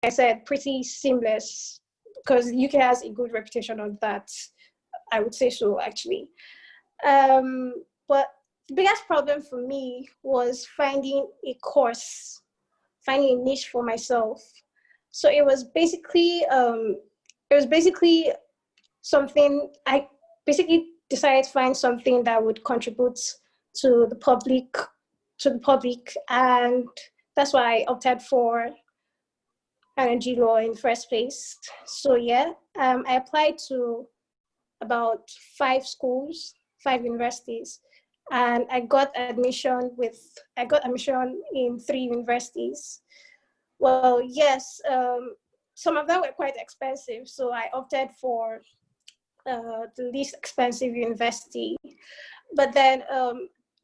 I said, pretty seamless, because UK has a good reputation on that. I would say so, actually. But the biggest problem for me was finding a course, finding a niche for myself. So it was basically something I basically decided to find something that would contribute to the public, and that's why I opted for energy law in the first place. So yeah, I applied to about 5 schools, 5 universities, and I got admission in 3 universities. Well, yes, some of them were quite expensive, so I opted for the least expensive university. But then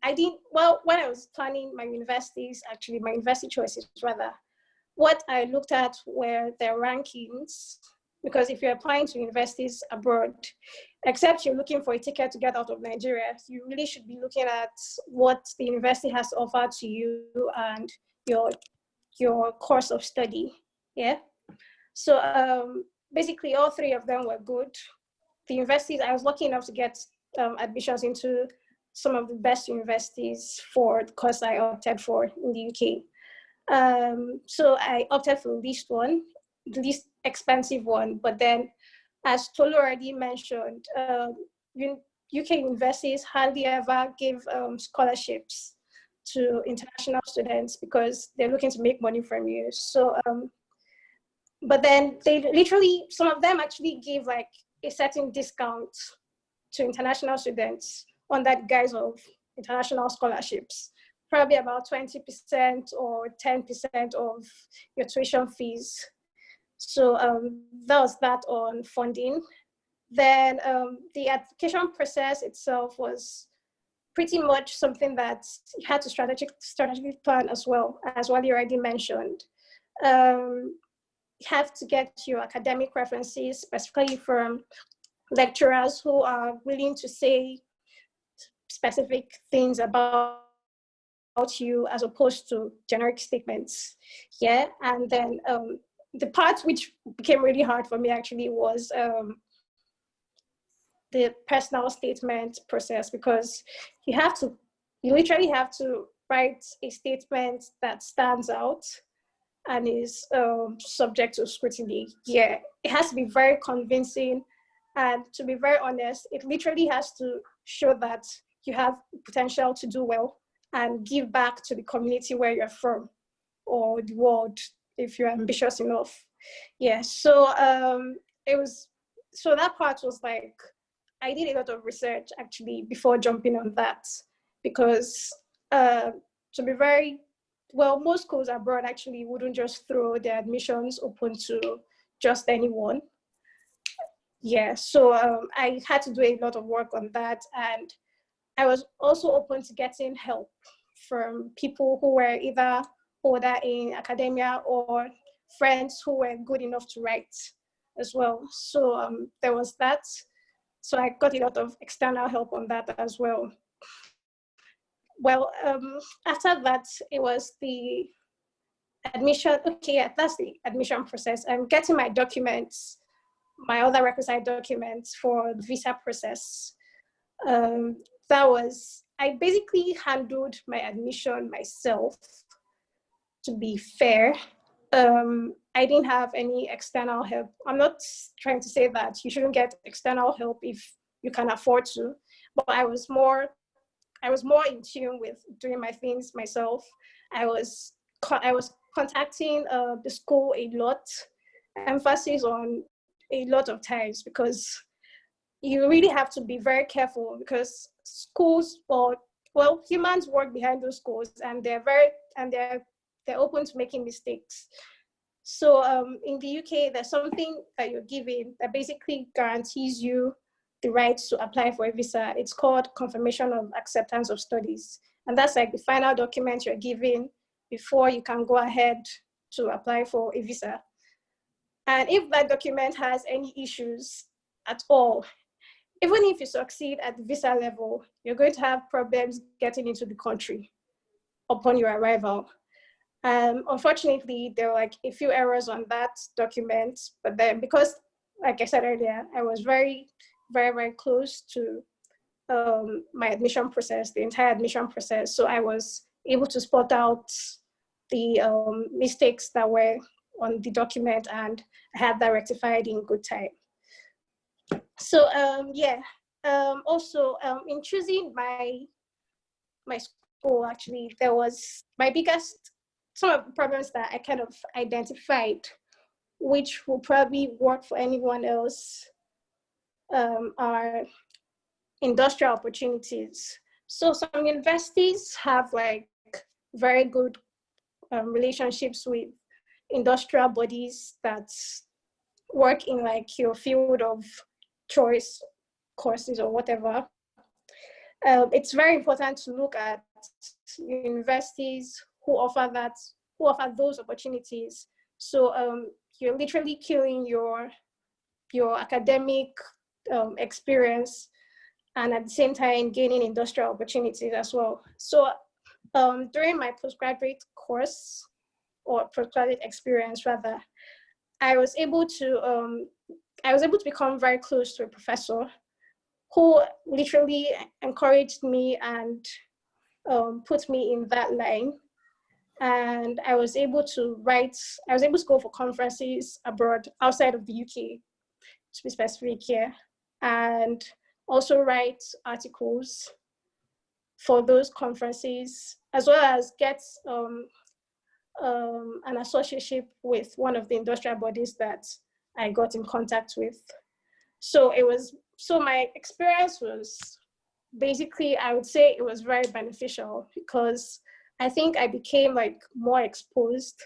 when I was planning my universities, actually my university choices rather, what I looked at were their rankings, because if you're applying to universities abroad, except you're looking for a ticket to get out of Nigeria, you really should be looking at what the university has to offer to you and your course of study. Yeah. So basically all 3 of them were good. The universities, I was lucky enough to get admissions into some of the best universities for the course I opted for in the UK. So I opted for the least expensive one. But then, as Tolu already mentioned, UK universities hardly ever give scholarships to international students because they're looking to make money from you. So, but then some of them actually give like a certain discount to international students on that guise of international scholarships, probably about 20% or 10% of your tuition fees. So that was that on funding. Then the application process itself was pretty much something that you had to strategically plan as well, as Wally already mentioned. You have to get your academic references, specifically from lecturers who are willing to say specific things about you as opposed to generic statements. Yeah, and then the part which became really hard for me actually was the personal statement process, because you literally have to write a statement that stands out and is subject to scrutiny. Yeah, it has to be very convincing, and to be very honest, it literally has to show that you have potential to do well and give back to the community where you're from, or the world if you're ambitious enough. Yeah, so that part was like, I did a lot of research actually before jumping on that, because to be very well, most schools abroad actually wouldn't just throw their admissions open to just anyone. Yeah, so I had to do a lot of work on that, and I was also open to getting help from people who were either older in academia or friends who were good enough to write as well. So there was that. So I got a lot of external help on that as well. Well, after that, it was the admission. Okay, yeah, that's the admission process. I'm getting my documents, my other requisite documents for the visa process. I basically handled my admission myself, to be fair. I didn't have any external help. I'm not trying to say that you shouldn't get external help if you can afford to, but I was more in tune with doing my things myself. I was contacting the school a lot, emphasis on a lot of times, because you really have to be very careful, because schools, humans work behind those schools, and they're open to making mistakes. So in the UK, there's something that you're given that basically guarantees you the right to apply for a visa. It's called confirmation of acceptance of studies. And that's like the final document you're given before you can go ahead to apply for a visa. And if that document has any issues at all, even if you succeed at the visa level, you're going to have problems getting into the country upon your arrival. Unfortunately, there were like a few errors on that document, but then because, like I said earlier, I was very, very, very close to my admission process, the entire admission process. So I was able to spot out the mistakes that were on the document, and I had that rectified in good time. So yeah, also in choosing my school, actually, there was my biggest, some of the problems that I kind of identified, which will probably work for anyone else, are industrial opportunities. So some universities have like very good relationships with industrial bodies that work in like your field of choice courses or whatever. It's very important to look at universities who offer those opportunities. So you're literally killing your academic experience, and at the same time gaining industrial opportunities as well. So during my postgraduate course, or postgraduate experience rather, I was able to become very close to a professor who literally encouraged me and put me in that line. And I was able to go for conferences abroad, outside of the UK, to be specific here, and also write articles for those conferences, as well as get an associateship with one of the industrial bodies that I got in contact with. So my experience was basically, I would say it was very beneficial, because I think I became like more exposed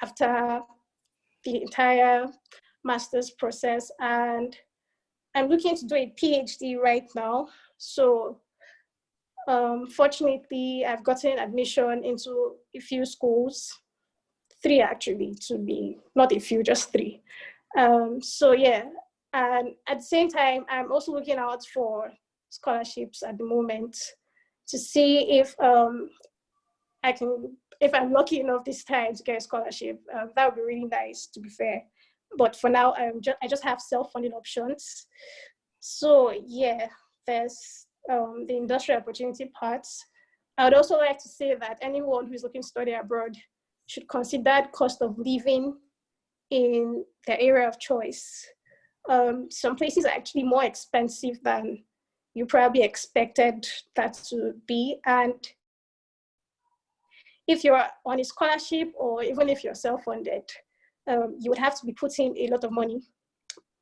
after the entire master's process, and I'm looking to do a PhD right now. So fortunately, I've gotten admission into a few schools, 3 actually, to be not a few, just 3. So yeah, and at the same time, I'm also looking out for scholarships at the moment to see if if I'm lucky enough this time to get a scholarship. That would be really nice, to be fair. But for now, I just have self-funding options. So yeah, there's the industrial opportunity parts. I would also like to say that anyone who's looking to study abroad should consider the cost of living in their area of choice. Some places are actually more expensive than you probably expected that to be. And if you're on a scholarship, or even if you're self-funded, you would have to be putting a lot of money.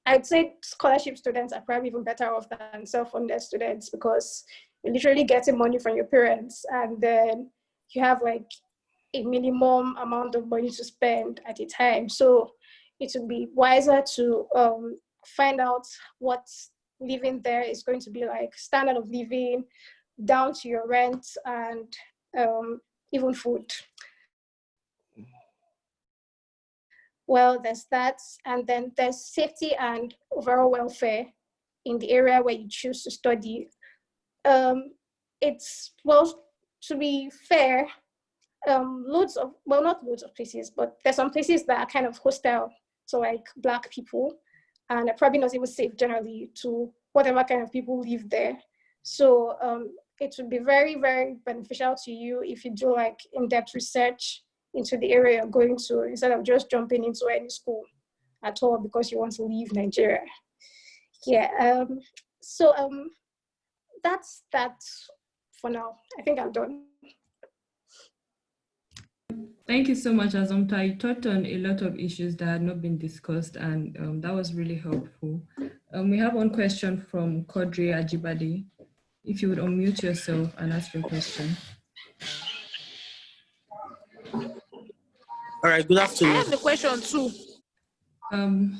I'd say scholarship students are probably even better off than self-funded students, because you're literally getting money from your parents, and then you have like a minimum amount of money to spend at a time. So it would be wiser to find out what living there is going to be like, standard of living, down to your rent, and even food. Well, there's that, and then there's safety and overall welfare in the area where you choose to study. It's, well, to be fair, not loads of places, but there's some places that are kind of hostile to like Black people, and are probably not even safe generally to whatever kind of people live there. So it would be very, very beneficial to you if you do like in-depth research into the area you're going to, instead of just jumping into any school at all because you want to leave Nigeria. Yeah, so that's that for now. I think I'm done. Thank you so much, Azomta. You touched on a lot of issues that had not been discussed, and that was really helpful. We have one question from Kodri Ajibade. If you would unmute yourself and ask your question. All right, good afternoon. I have the question too.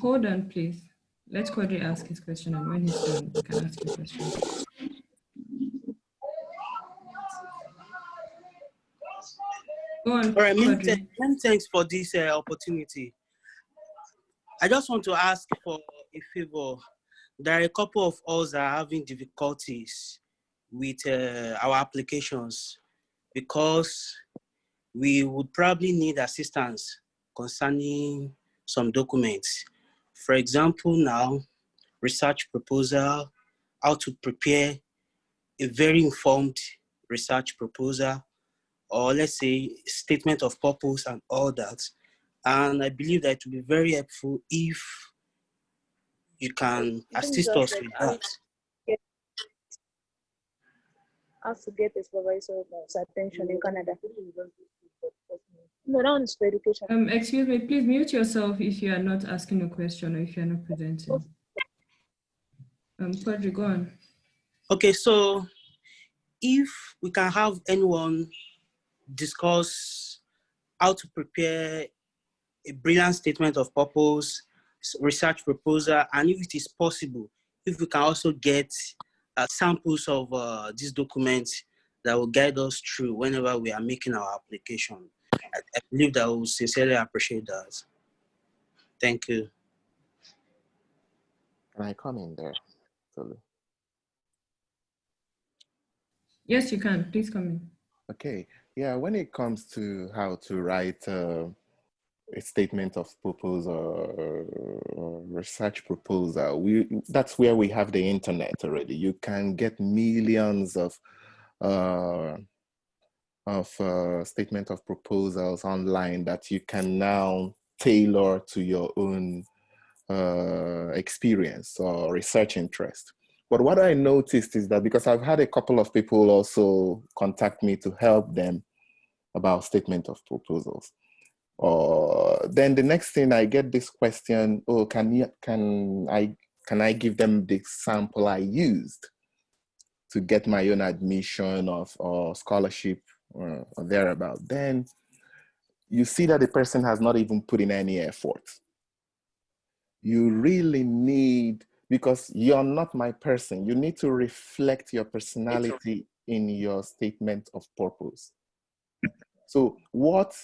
Hold on, please. Let Kodri ask his question, and when he's done, you can ask your question. Go on, all right, Kodri. many thanks for this opportunity. I just want to ask for a favor. There are a couple of us that are having difficulties with our applications, because we would probably need assistance concerning some documents. For example, now, research proposal, how to prepare a very informed research proposal, or let's say statement of purpose and all that. And I believe that it will be very helpful if you can assist us with that. How to get a supervisor's attention in Canada. No, that one is for education. Excuse me, please mute yourself if you are not asking a question or if you're not presenting. Quadri, go on. Okay, so if we can have anyone discuss how to prepare a brilliant statement of purpose, research proposal, and if it is possible, if we can also get samples of these documents that will guide us through whenever we are making our application. I believe that we will sincerely appreciate that. Thank you. Can I come in there? Tolu? Yes, you can. Please come in. Okay. Yeah, when it comes to how to write a statement of purpose or research proposal, that's where we have the internet already. You can get millions of statement of proposals online that you can now tailor to your own experience or research interest. But what I noticed is that because I've had a couple of people also contact me to help them about statement of proposals. Then the next thing I get this question, oh, can I give them the sample I used to get my own admission or scholarship or thereabout? Then you see that the person has not even put in any effort. You really need, because you're not my person, you need to reflect your personality in your statement of purpose. So what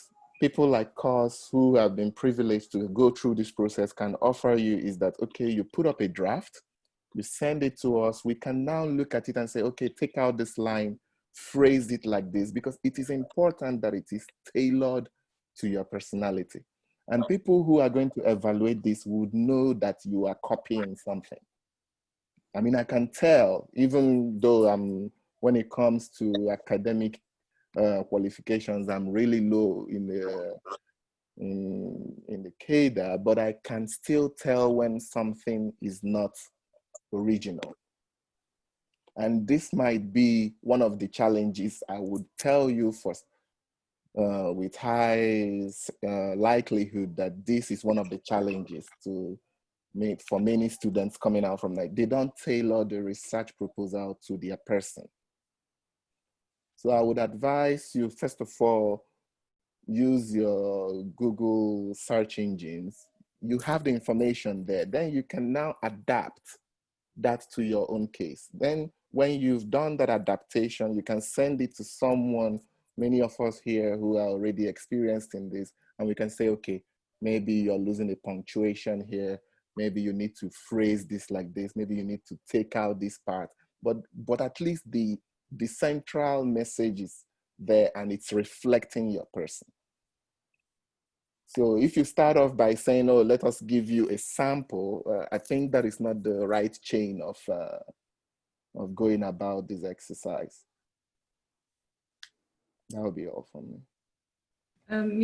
people like us who have been privileged to go through this process can offer you is that, okay, you put up a draft, you send it to us, we can now look at it and say, okay, take out this line, phrase it like this, because it is important that it is tailored to your personality. And people who are going to evaluate this would know that you are copying something. I mean, I can tell, even though when it comes to academic qualifications, I'm really low in the CADA, but I can still tell when something is not original. And this might be one of the challenges I would tell you first. With high likelihood that this is one of the challenges for many students coming out from they don't tailor the research proposal to their person. So I would advise you, first of all, use your Google search engines. You have the information there. Then you can now adapt that to your own case. Then when you've done that adaptation, you can send it to someone, many of us here who are already experienced in this, and we can say, okay, maybe you're losing a punctuation here. Maybe you need to phrase this like this. Maybe you need to take out this part. But at least the central message is there and it's reflecting your person. So if you start off by saying, oh, let us give you a sample, I think that is not the right chain of going about this exercise. That would be all from me.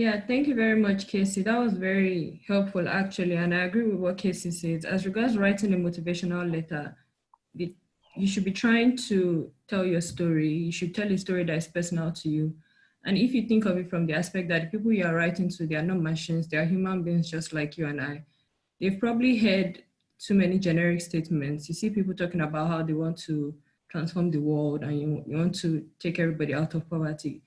Yeah, thank you very much, Casey. That was very helpful, actually. And I agree with what Casey says. As regards writing a motivational letter, you should be trying to tell your story. You should tell a story that is personal to you. And if you think of it from the aspect that the people you are writing to, they are not machines, they are human beings just like you and I. They've probably heard too many generic statements. You see people talking about how they want to transform the world and you want to take everybody out of poverty.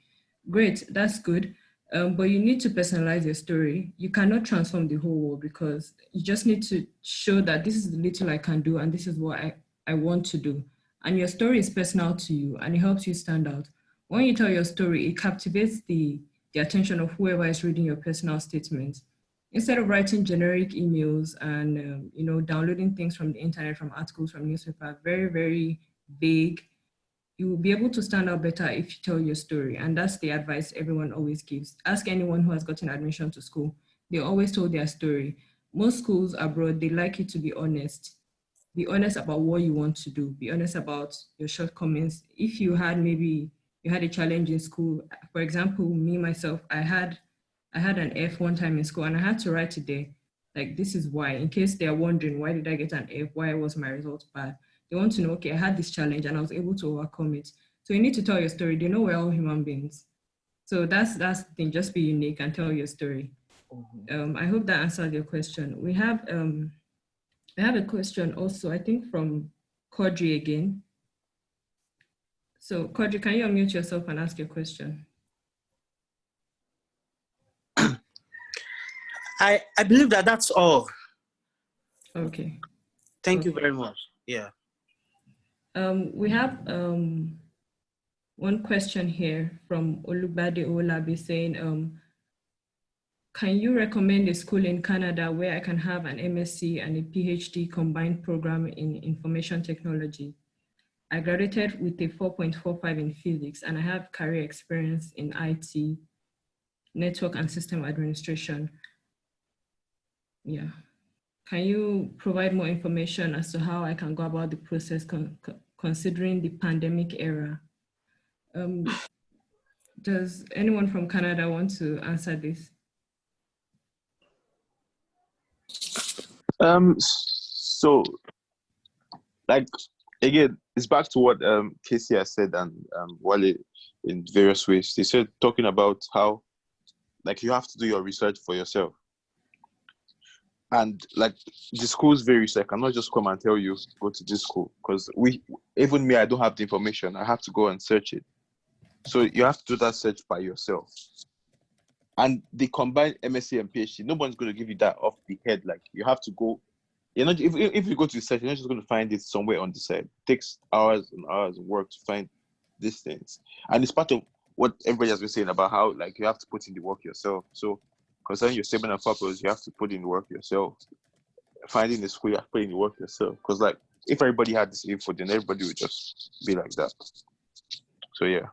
Great, that's good. But you need to personalize your story. You cannot transform the whole world because you just need to show that this is the little I can do and this is what I want to do. And your story is personal to you and it helps you stand out. When you tell your story, it captivates the attention of whoever is reading your personal statements. Instead of writing generic emails and downloading things from the internet, from articles, from newspaper, very, very vague, you will be able to stand out better if you tell your story. And that's the advice everyone always gives. Ask anyone who has gotten admission to school. They always told their story. Most schools abroad, they like you to be honest. Be honest about what you want to do. Be honest about your shortcomings. If you had you had a challenge in school, for example, me, myself, I had an F one time in school and I had to write it there. Like, this is why, in case they're wondering, why did I get an F? Why was my result bad? They want to know, okay, I had this challenge and I was able to overcome it. So you need to tell your story. They know we're all human beings. So that's the thing, just be unique and tell your story. I hope that answered your question. We have a question also, I think from Kodri again. So Kodri, can you unmute yourself and ask your question? I believe that that's all. Okay. Thank you very much. Yeah. We have one question here from Olubade Olabi saying, can you recommend a school in Canada where I can have an MSc and a PhD combined program in information technology? I graduated with a 4.45 in physics and I have career experience in IT, network and system administration. Yeah. Can you provide more information as to how I can go about the process considering the pandemic era? Does anyone from Canada want to answer this? So, like, again, it's back to what Casey has said and Wale in various ways. They said, talking about how, like, you have to do your research for yourself. And, like, the schools vary, so I cannot just come and tell you, go to this school. Because even me, I don't have the information. I have to go and search it. So you have to do that search by yourself. And the combined MSc and PhD, no one's going to give you that off the head. Like, you have to go. You're not, if you go to research, you're not just going to find it somewhere on the side. It takes hours and hours of work to find these things. And it's part of what everybody has been saying about how, like, you have to put in the work yourself. So concerning your statement of purpose, you have to put in the work yourself. Finding the school, you have to put in the work yourself. Because, like, if everybody had this info, then everybody would just be like that. So, yeah.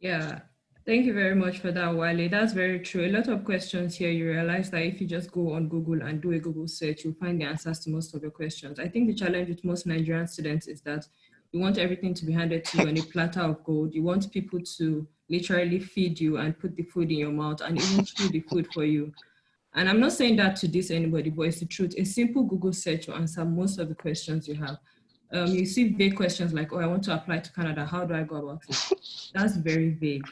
Yeah. Thank you very much for that, Wale. That's very true. A lot of questions here, you realize that if you just go on Google and do a Google search, you'll find the answers to most of your questions. I think the challenge with most Nigerian students is that you want everything to be handed to you on a platter of gold. You want people to literally feed you and put the food in your mouth and even chew the food for you. And I'm not saying that to diss anybody, but it's the truth. A simple Google search will answer most of the questions you have. You see vague questions like, oh, I want to apply to Canada. How do I go about it? That's very vague.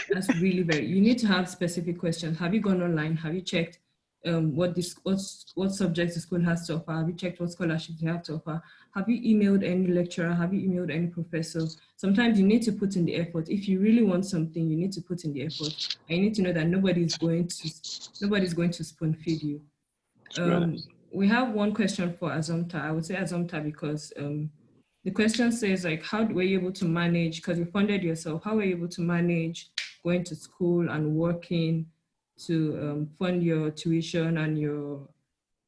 That's really very, you need to have specific questions. Have you gone online? Have you checked what subjects the school has to offer? Have you checked what scholarships they have to offer? Have you emailed any lecturer? Have you emailed any professor? Sometimes you need to put in the effort. If you really want something, you need to put in the effort. And you need to know that nobody's going to spoon feed you. We have one question for Azomta. I would say Azomta because the question says, like, how were you able to manage, because you funded yourself, how were you able to manage going to school and working to fund your tuition and your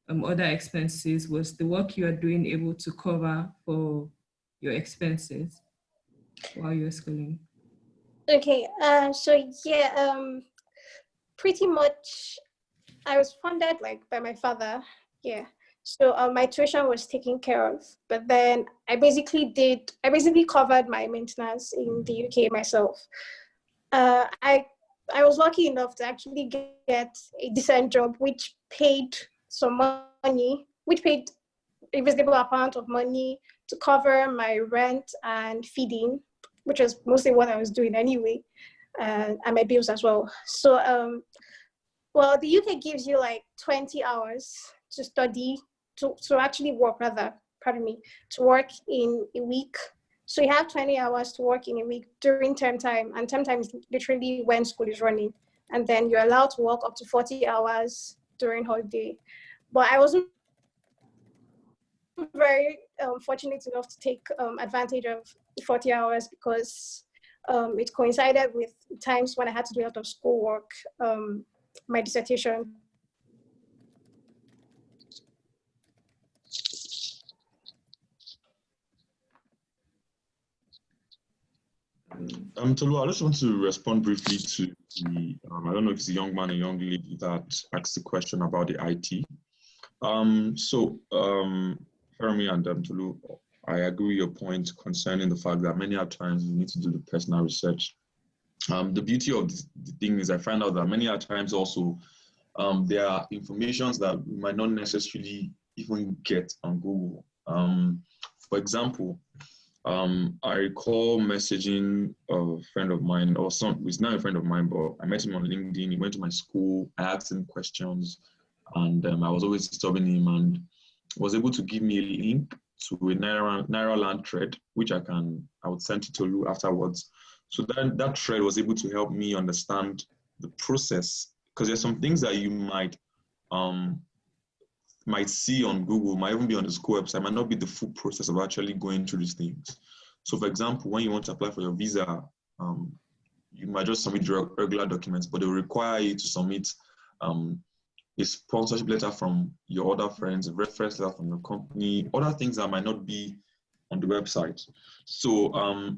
other expenses? Was the work you are doing able to cover for your expenses while you were schooling? Okay, so yeah, pretty much I was funded like by my father, yeah. So my tuition was taken care of, but then I basically covered my maintenance in the UK myself. I was lucky enough to actually get a decent job, which paid some money, which paid a reasonable amount of money to cover my rent and feeding, which was mostly what I was doing anyway, and my bills as well. So, well, the UK gives you like 20 hours to study, to actually work rather, pardon me, to work in a week. So you have 20 hours to work in a week during term time, and term time is literally when school is running. And then you're allowed to work up to 40 hours during holiday. But I wasn't very fortunate enough to take advantage of the 40 hours because it coincided with times when I had to do a lot of schoolwork, my dissertation. Tolu, I just want to respond briefly to the, I don't know if it's a young man or young lady that asked the question about the IT. Fermi and Tolu, I agree with your point concerning the fact that many times you need to do the personal research. The beauty of the thing is I find out that many times also there are informations that we might not necessarily even get on Google. For example, I recall messaging a friend of mine, or he's not a friend of mine, but I met him on LinkedIn. He went to my school. I asked him questions, and I was always disturbing him, and was able to give me a link to a Naira land thread, which I would send to Tolu afterwards. So that thread was able to help me understand the process, because there's some things that you might see on Google, might even be on the school website, might not be the full process of actually going through these things. So for example, when you want to apply for your visa, you might just submit regular documents, but they will require you to submit a sponsorship letter from your other friends, a reference letter from your company, other things that might not be on the website. So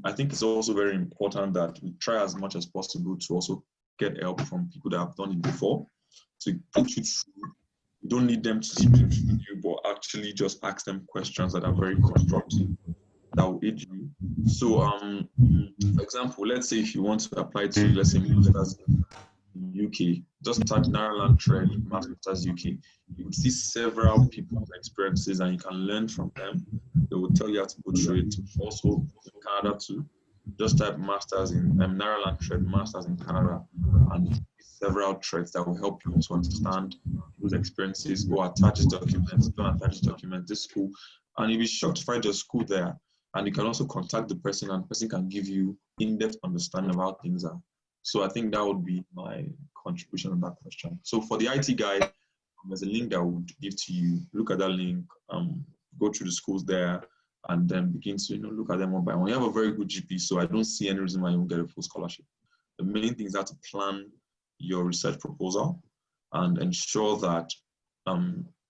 I think it's also very important that we try as much as possible to also get help from people that have done it before, to put you through. You don't need them to speak to you, but actually just ask them questions that are very constructive, that will aid you. So, for example, let's say if you want to apply to, let's say, Masters in UK, just type Nairaland Trade Masters UK. You would see several people's experiences and you can learn from them. They will tell you how to go through it. Also, in Canada too, just type Masters in Nairaland Trade Masters in Canada, and several threads that will help you to understand those experiences. Go attach these documents, don't attach these documents, this school, and you'll be shocked to find your school there. And you can also contact the person, and the person can give you in-depth understanding of how things are. So I think that would be my contribution on that question. So for the IT guy, there's a link that I would give to you. Look at that link, go through the schools there, and then begin to look at them one by one. You have a very good GP, so I don't see any reason why you won't get a full scholarship. The main thing is that to plan your research proposal and ensure that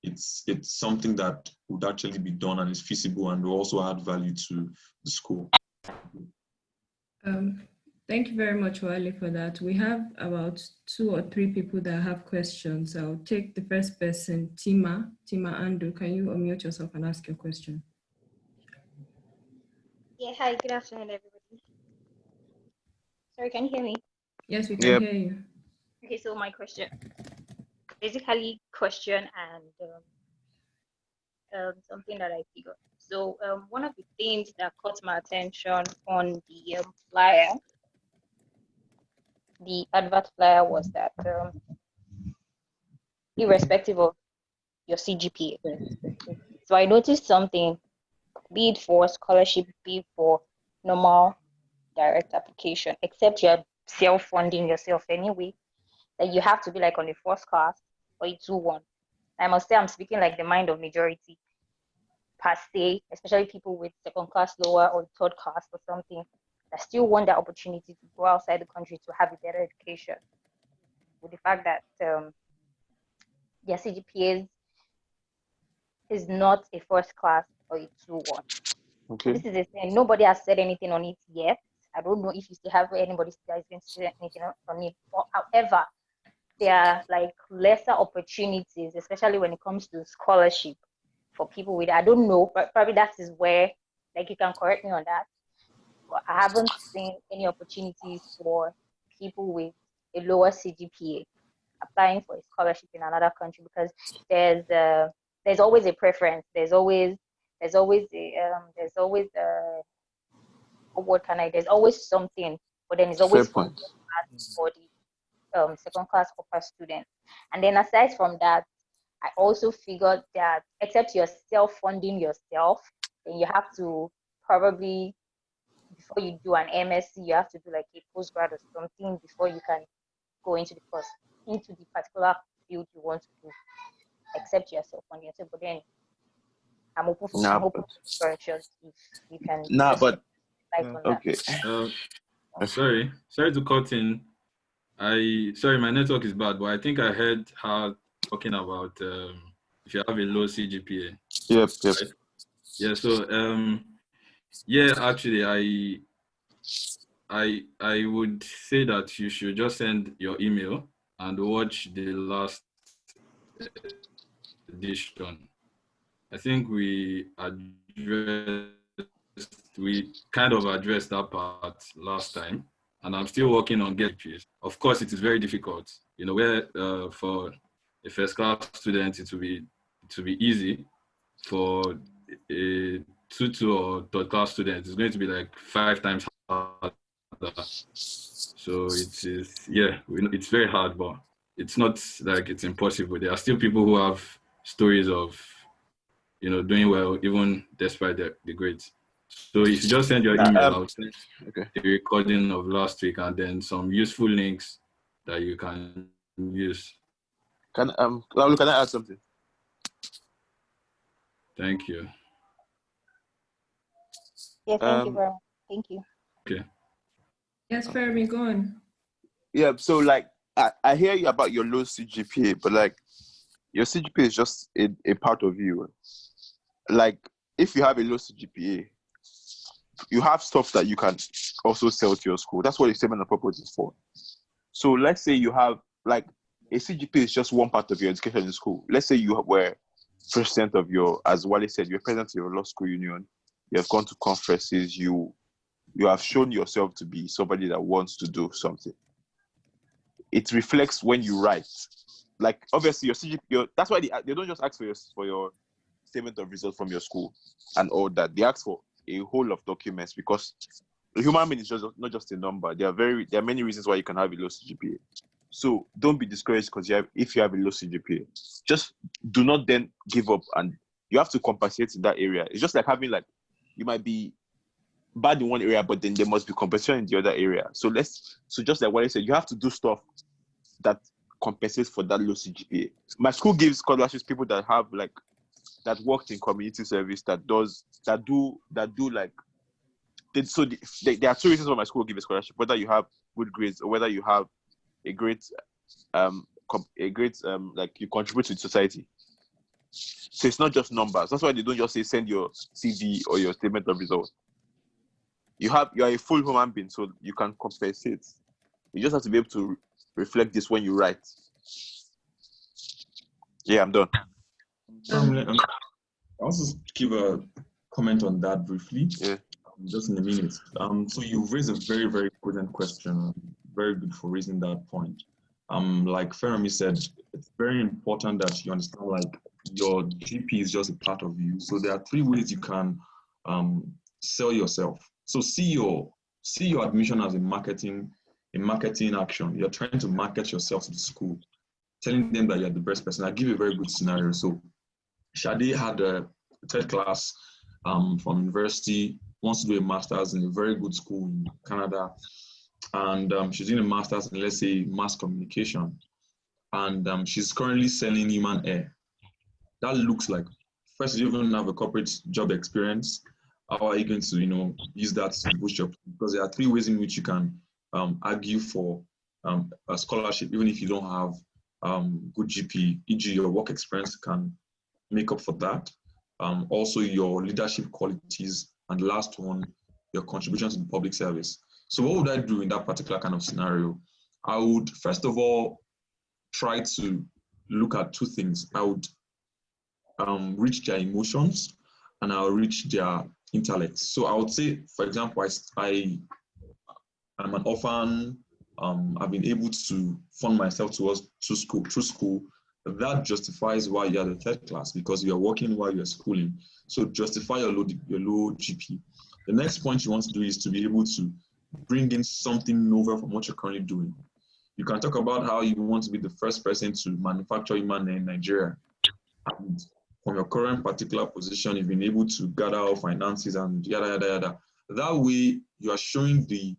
it's something that would actually be done and is feasible and will also add value to the school. Thank you very much, Wale, for that. We have about 2 or 3 people that have questions. I'll take the first person, Tima Andu. Can you unmute yourself and ask your question? Yeah, hi, good afternoon, everybody. Sorry, can you hear me? Yes, we can hear you. Okay, so my question, basically question and something that I figured. So one of the things that caught my attention on the flyer, the advert flyer, was that irrespective of your CGPA. So I noticed something, be it for scholarship, be it for normal direct application, except you're self-funding yourself anyway, that you have to be like on the first class or a 2-1. I must say I'm speaking like the mind of majority per se, especially people with second class lower or third class or something that still want that opportunity to go outside the country to have a better education. With the fact that their CGPAs is not a first class or a 2-1. Okay. This is a thing. Nobody has said anything on it yet. I don't know if you still have anybody that is going to say anything on it. But however, there are like lesser opportunities, especially when it comes to scholarship for people with, I don't know, but probably that is where, like, you can correct me on that. But I haven't seen any opportunities for people with a lower CGPA applying for a scholarship in another country, because there's always a preference. There's always something, but then it's always for the second class upper students. And then aside from that, I also figured that except you're self-funding yourself, then you have to probably, before you do an MSc, you have to do like a postgrad or something before you can go into the particular field you want to do, except you're self-funding yourself. But then I'm open for corrections if you can. Okay. Sorry to cut in. Sorry, my network is bad, but I think I heard her talking about if you have a low CGPA. Yep. Right? Yeah. So yeah, actually, I would say that you should just send your email and watch the last edition. I think we kind of addressed that part last time, and I'm still working on getting GPAs. Of course, it is very difficult. You know, where for a first class student it will be easy. For a 2 or third class student, it's going to be like 5 times harder. So it is, yeah, it's very hard, but it's not like it's impossible. There are still people who have stories of, you know, doing well even despite the grades. So if you just send your email, I'll send a recording of last week and then some useful links that you can use. Laulu, can I add something? Thank you. Yeah, thank you very much. Thank you. Okay. Yes, Fermi, go on. Yeah, so like I hear you about your low CGPA, but like your CGPA is just a part of you. Like if you have a low CGPA, you have stuff that you can also sell to your school. That's what the statement of purpose is for. So let's say you have like a CGPA is just one part of your education in school. Let's say you were president of your, as Wale said, you're president of your law school union. You have gone to conferences. You have shown yourself to be somebody that wants to do something. It reflects when you write. Like obviously your CGPA, that's why they don't just ask for your statement of results from your school and all that. They ask for a whole of documents because the human being is just not just a number. There are many reasons why you can have a low CGPA. So don't be discouraged because if you have a low CGPA, just do not then give up, and you have to compensate in that area. It's just like having you might be bad in one area, but then there must be compensation in the other area. So just like what I said, you have to do stuff that compensates for that low CGPA. My school gives scholarships people that have that worked in community service there are 2 reasons why my school gives a scholarship: whether you have good grades or whether you have a great you contribute to society. So it's not just numbers. That's why they don't just say send your CV or your statement of results. You are a full human being, so you can compensate. You just have to be able to reflect this when you write. Yeah, I'm done. I also give a comment on that briefly. Yeah. Just in a minute. So you've raised a very, very important question. Very good for raising that point. Like Fermi said, it's very important that you understand your GP is just a part of you. So there are 3 ways you can sell yourself. So see your admission as a marketing action. You're trying to market yourself to the school, telling them that you're the best person. I'll give you a very good scenario. So Shade had a 3rd class from university, wants to do a master's in a very good school in Canada. And she's doing a master's in, let's say, mass communication. And she's currently selling human hair. That looks like, first, you don't have a corporate job experience. How are you going to, use that to boost your, because there are 3 ways in which you can argue for a scholarship, even if you don't have good GP, e.g. your work experience can make up for that. Also your leadership qualities, and last one, your contribution to the public service. So what would I do in that particular kind of scenario? I would, first of all, try to look at 2 things. I would reach their emotions, and I'll reach their intellect. So I would say, for example, I'm an orphan. I've been able to fund myself through school. That justifies why you're the 3rd class, because you're working while you're schooling. So justify your low GP. The next point you want to do is to be able to bring in something novel from what you're currently doing. You can talk about how you want to be the first person to manufacture human hair in Nigeria. And from your current particular position, you've been able to gather all finances and yada, yada, yada. That way, you are showing the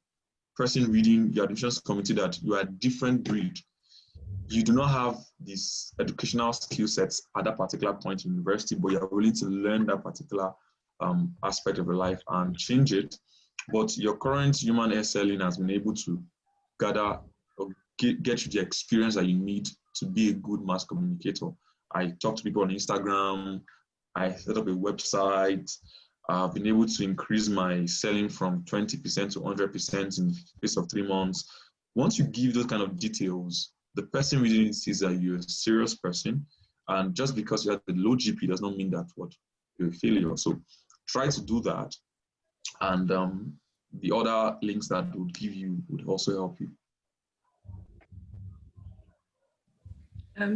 person reading your admissions committee that you are a different breed. You do not have these educational skill sets at that particular point in university, but you're willing to learn that particular aspect of your life and change it. But your current human hair selling has been able to gather or get you the experience that you need to be a good mass communicator. I talk to people on Instagram. I set up a website. I've been able to increase my selling from 20% to 100% in the space of 3 months. Once you give those kind of details, the person reading it sees that you're a serious person. And just because you have the low GP does not mean that what you're a failure. So try to do that. And the other links that would give you would also help you.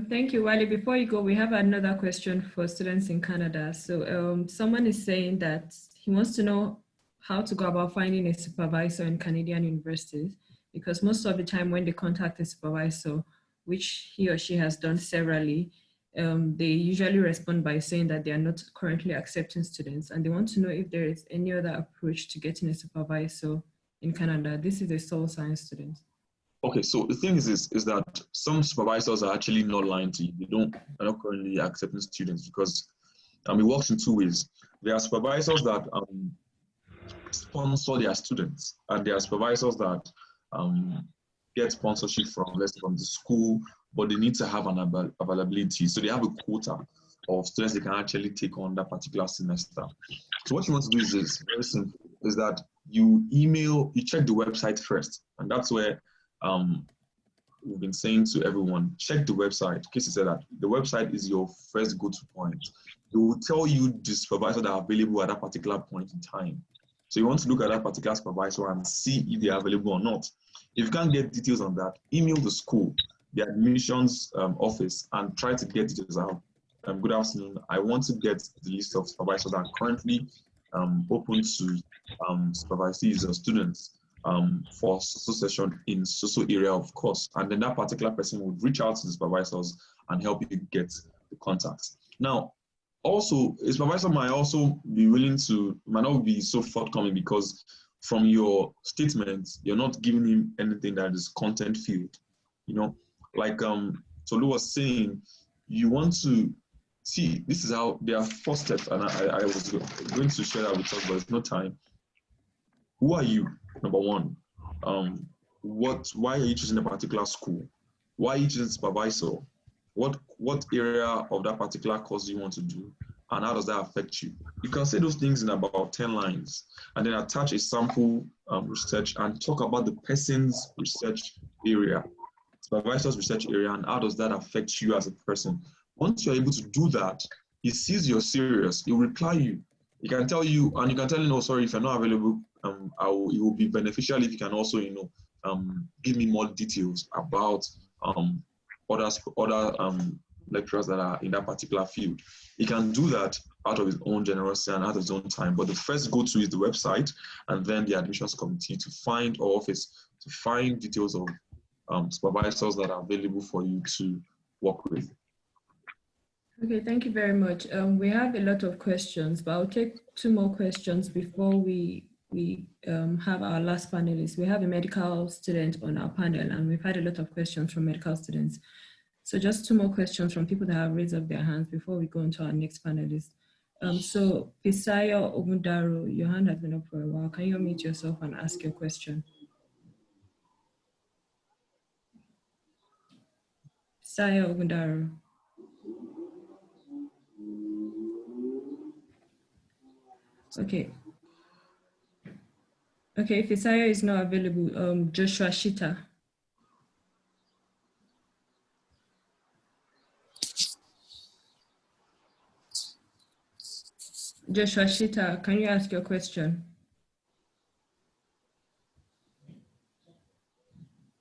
Thank you, Wale. Before you go, we have another question for students in Canada. So someone is saying that he wants to know how to go about finding a supervisor in Canadian universities, because most of the time when they contact a supervisor, which he or she has done severally, they usually respond by saying that they are not currently accepting students, and they want to know if there is any other approach to getting a supervisor in Canada. This is a soil science student. Okay, so the thing is that some supervisors are actually not lying to you. They're not currently accepting students because it works in 2 ways. There are supervisors that sponsor their students, and there are supervisors that get sponsorship from the school, but they need to have an availability. So they have a quota of students they can actually take on that particular semester. So what you want to do is this, very simple, is that you check the website first, and that's where we've been saying to everyone, check the website. Casey said that the website is your first go-to point. It will tell you the supervisors that are available at that particular point in time. So you want to look at that particular supervisor and see if they are available or not. If you can't get details on that, email the school, the admissions office, and try to get details out. Good afternoon. I want to get the list of supervisors that are currently open to supervisees or students for social session in social area, of course. And then that particular person would reach out to the supervisors and help you get the contacts. Now, also, a supervisor might also be might not be so forthcoming because from your statement, you're not giving him anything that is content filled. Like Tolu was saying, you want to see, this is how there are 4 steps, and I was going to share that with us, but it's no time. Who are you? Number 1. Why are you choosing a particular school? Why are you choosing supervisor? What area of that particular course do you want to do? And how does that affect you? You can say those things in about 10 lines and then attach a sample research and talk about the person's research area, supervisor's research area, and how does that affect you as a person. Once you're able to do that, he sees you're serious, he'll reply you. He can tell you, and you can tell him, oh, sorry, if you're not available, it will be beneficial if you can also, give me more details about other lecturers that are in that particular field. He can do that out of his own generosity and out of his own time. But the first go-to is the website, and then the admissions committee to find, or office, to find details of supervisors that are available for you to work with. Okay, thank you very much. We have a lot of questions, but I'll take 2 more questions before we have our last panelist. We have a medical student on our panel, and we've had a lot of questions from medical students. So just 2 more questions from people that have raised up their hands before we go into our next panelist. So Fisayo Ogundaro, your hand has been up for a while. Can you unmute yourself and ask your question? Fisayo Ogundaro. Okay. Okay, if Isaiah is not available, Joshua Shita. Joshua Shita, can you ask your question?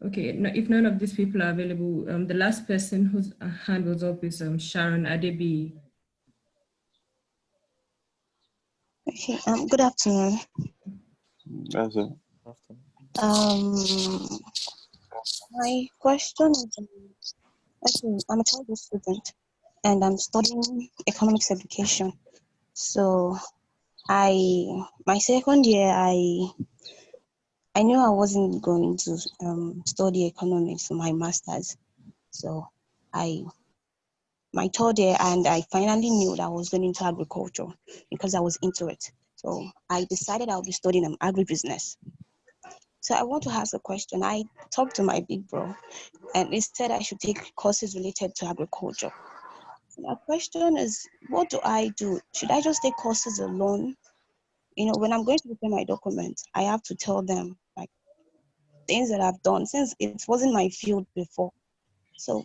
Okay, no, if none of these people are available, the last person whose hand was up is Sharon Adebi. Okay, good afternoon. That's it. My question is, actually, I'm a child student and I'm studying economics education. So my second year, I knew I wasn't going to study economics for my master's. So my third year, and I finally knew that I was going into agriculture because I was into it. So I decided I'll be studying agribusiness. So I want to ask a question. I talked to my big bro, and he said I should take courses related to agriculture. So my question is, what do I do? Should I just take courses alone, when I'm going to prepare my documents, I have to tell them like things that I've done since it wasn't my field before. So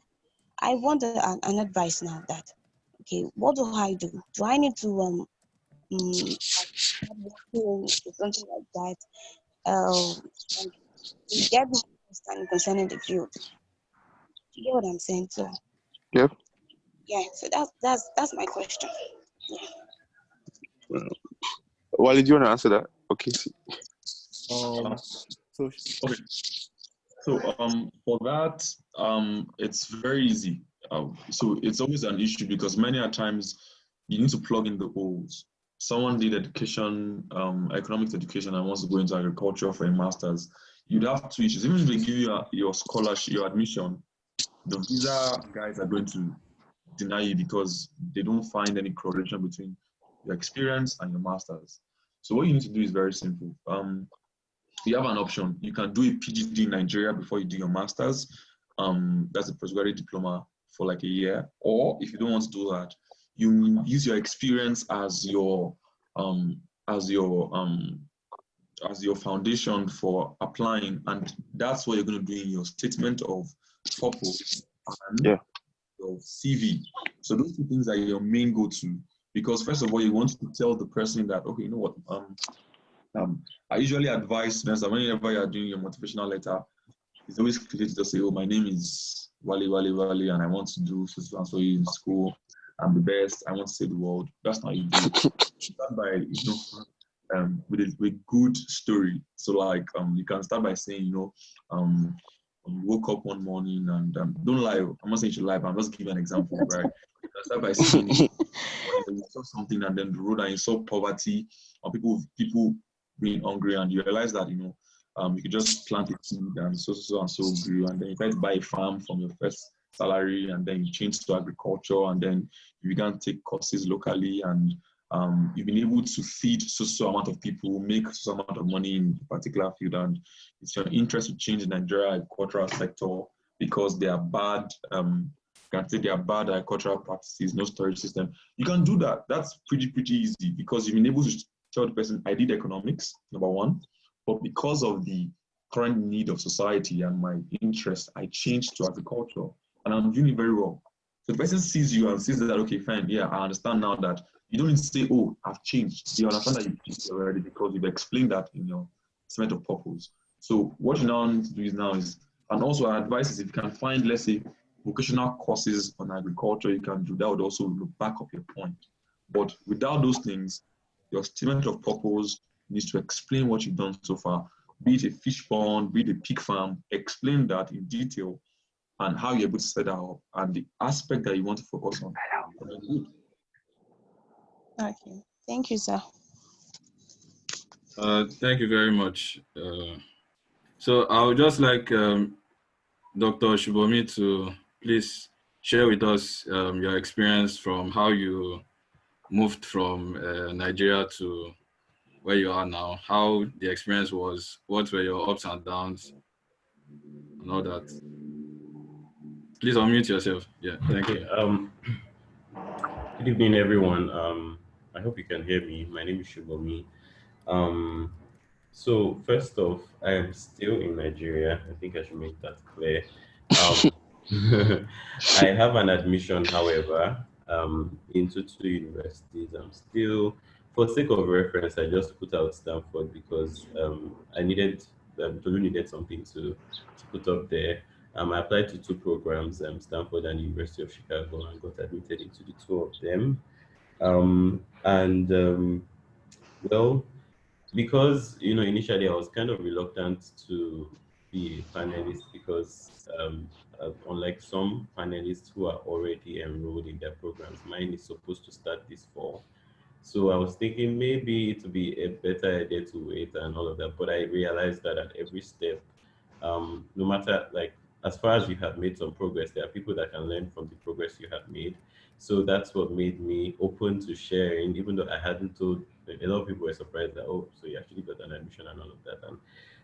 I want an advice now that, okay, what do I do? Do I need to start working or something like that? And get more understanding concerning the field. You get what I'm saying? So Yeah. yeah, so that's my question. Yeah. Wally, do you want to answer that? Okay. So Okay. So for that, it's very easy. So it's always an issue because many a times you need to plug in the holes. Someone did education, economics education, and wants to go into agriculture for a master's. You'd have two issues. Even if they give you your scholarship, your admission, the visa guys are going to deny you because they don't find any correlation between your experience and your master's. So what you need to do is very simple. You have an option. You can do a PhD in Nigeria before you do your master's. That's a postgraduate diploma for like a year. Or if you don't want to do that, you use your experience as your foundation for applying, and that's what you're going to do in your statement of purpose and your CV. So those two things are your main go-to, because first of all, you want to tell the person that, okay, you know what, I usually advise students that whenever you're doing your motivational letter, it's always clear to just say, oh, my name is Wale, and I want to do so and so in school. I'm the best. I want to save the world. That's not you do it. Start by, with good story. So like, you can start by saying, you woke up one morning and don't lie. I'm not saying you should lie, but I'm just giving an example, right? You can start by saying you saw something and then the road and you saw poverty or people being hungry, and you realize that you could just plant a seed and so grew, and then you try to buy a farm from your first salary, and then you change to agriculture, and then you began to take courses locally, and you've been able to feed so amount of people, make so amount of money in a particular field, and it's your interest to change the Nigeria agricultural sector because they are bad. Can say they are bad agricultural practices, no storage system. You can do that. That's pretty easy because you've been able to tell the person, I did economics, number one, but because of the current need of society and my interest, I changed to agriculture, and I'm doing it very well. So the person sees you and sees that, okay, fine, yeah, I understand now that you don't need to say, oh, I've changed. You understand that you've changed already because you've explained that in your statement of purpose. So what you now need to do is, and also our advice is if you can find, let's say, vocational courses on agriculture, you can do that, would also back up your point. But without those things, your statement of purpose needs to explain what you've done so far, be it a fish pond, be it a pig farm, explain that in detail and how you're able to set that up and the aspect that you want to focus on. Okay, thank you, sir. Thank you very much. So I would just like Dr. Shibomi to please share with us your experience from how you moved from Nigeria to where you are now, how the experience was, what were your ups and downs, and all that. Please unmute yourself. Yeah, thank you. Good evening, everyone. I hope you can hear me. My name is Shubomi. So first off, I am still in Nigeria. I think I should make that clear. I have an admission, however, into two universities. I'm still, for sake of reference, I just put out Stanford because I needed, Tolu needed something to put up there. I applied to two programs, Stanford and University of Chicago, and got admitted into the two of them. Well, because initially I was kind of reluctant to be a panelist because unlike some panelists who are already enrolled in their programs, mine is supposed to start this fall. So I was thinking maybe it would be a better idea to wait and all of that, but I realized that at every step, no matter like as far as you have made some progress, there are people that can learn from the progress you have made. So that's what made me open to sharing, even though I hadn't told. A lot of people were surprised that, oh, so you actually got an admission and all of that. And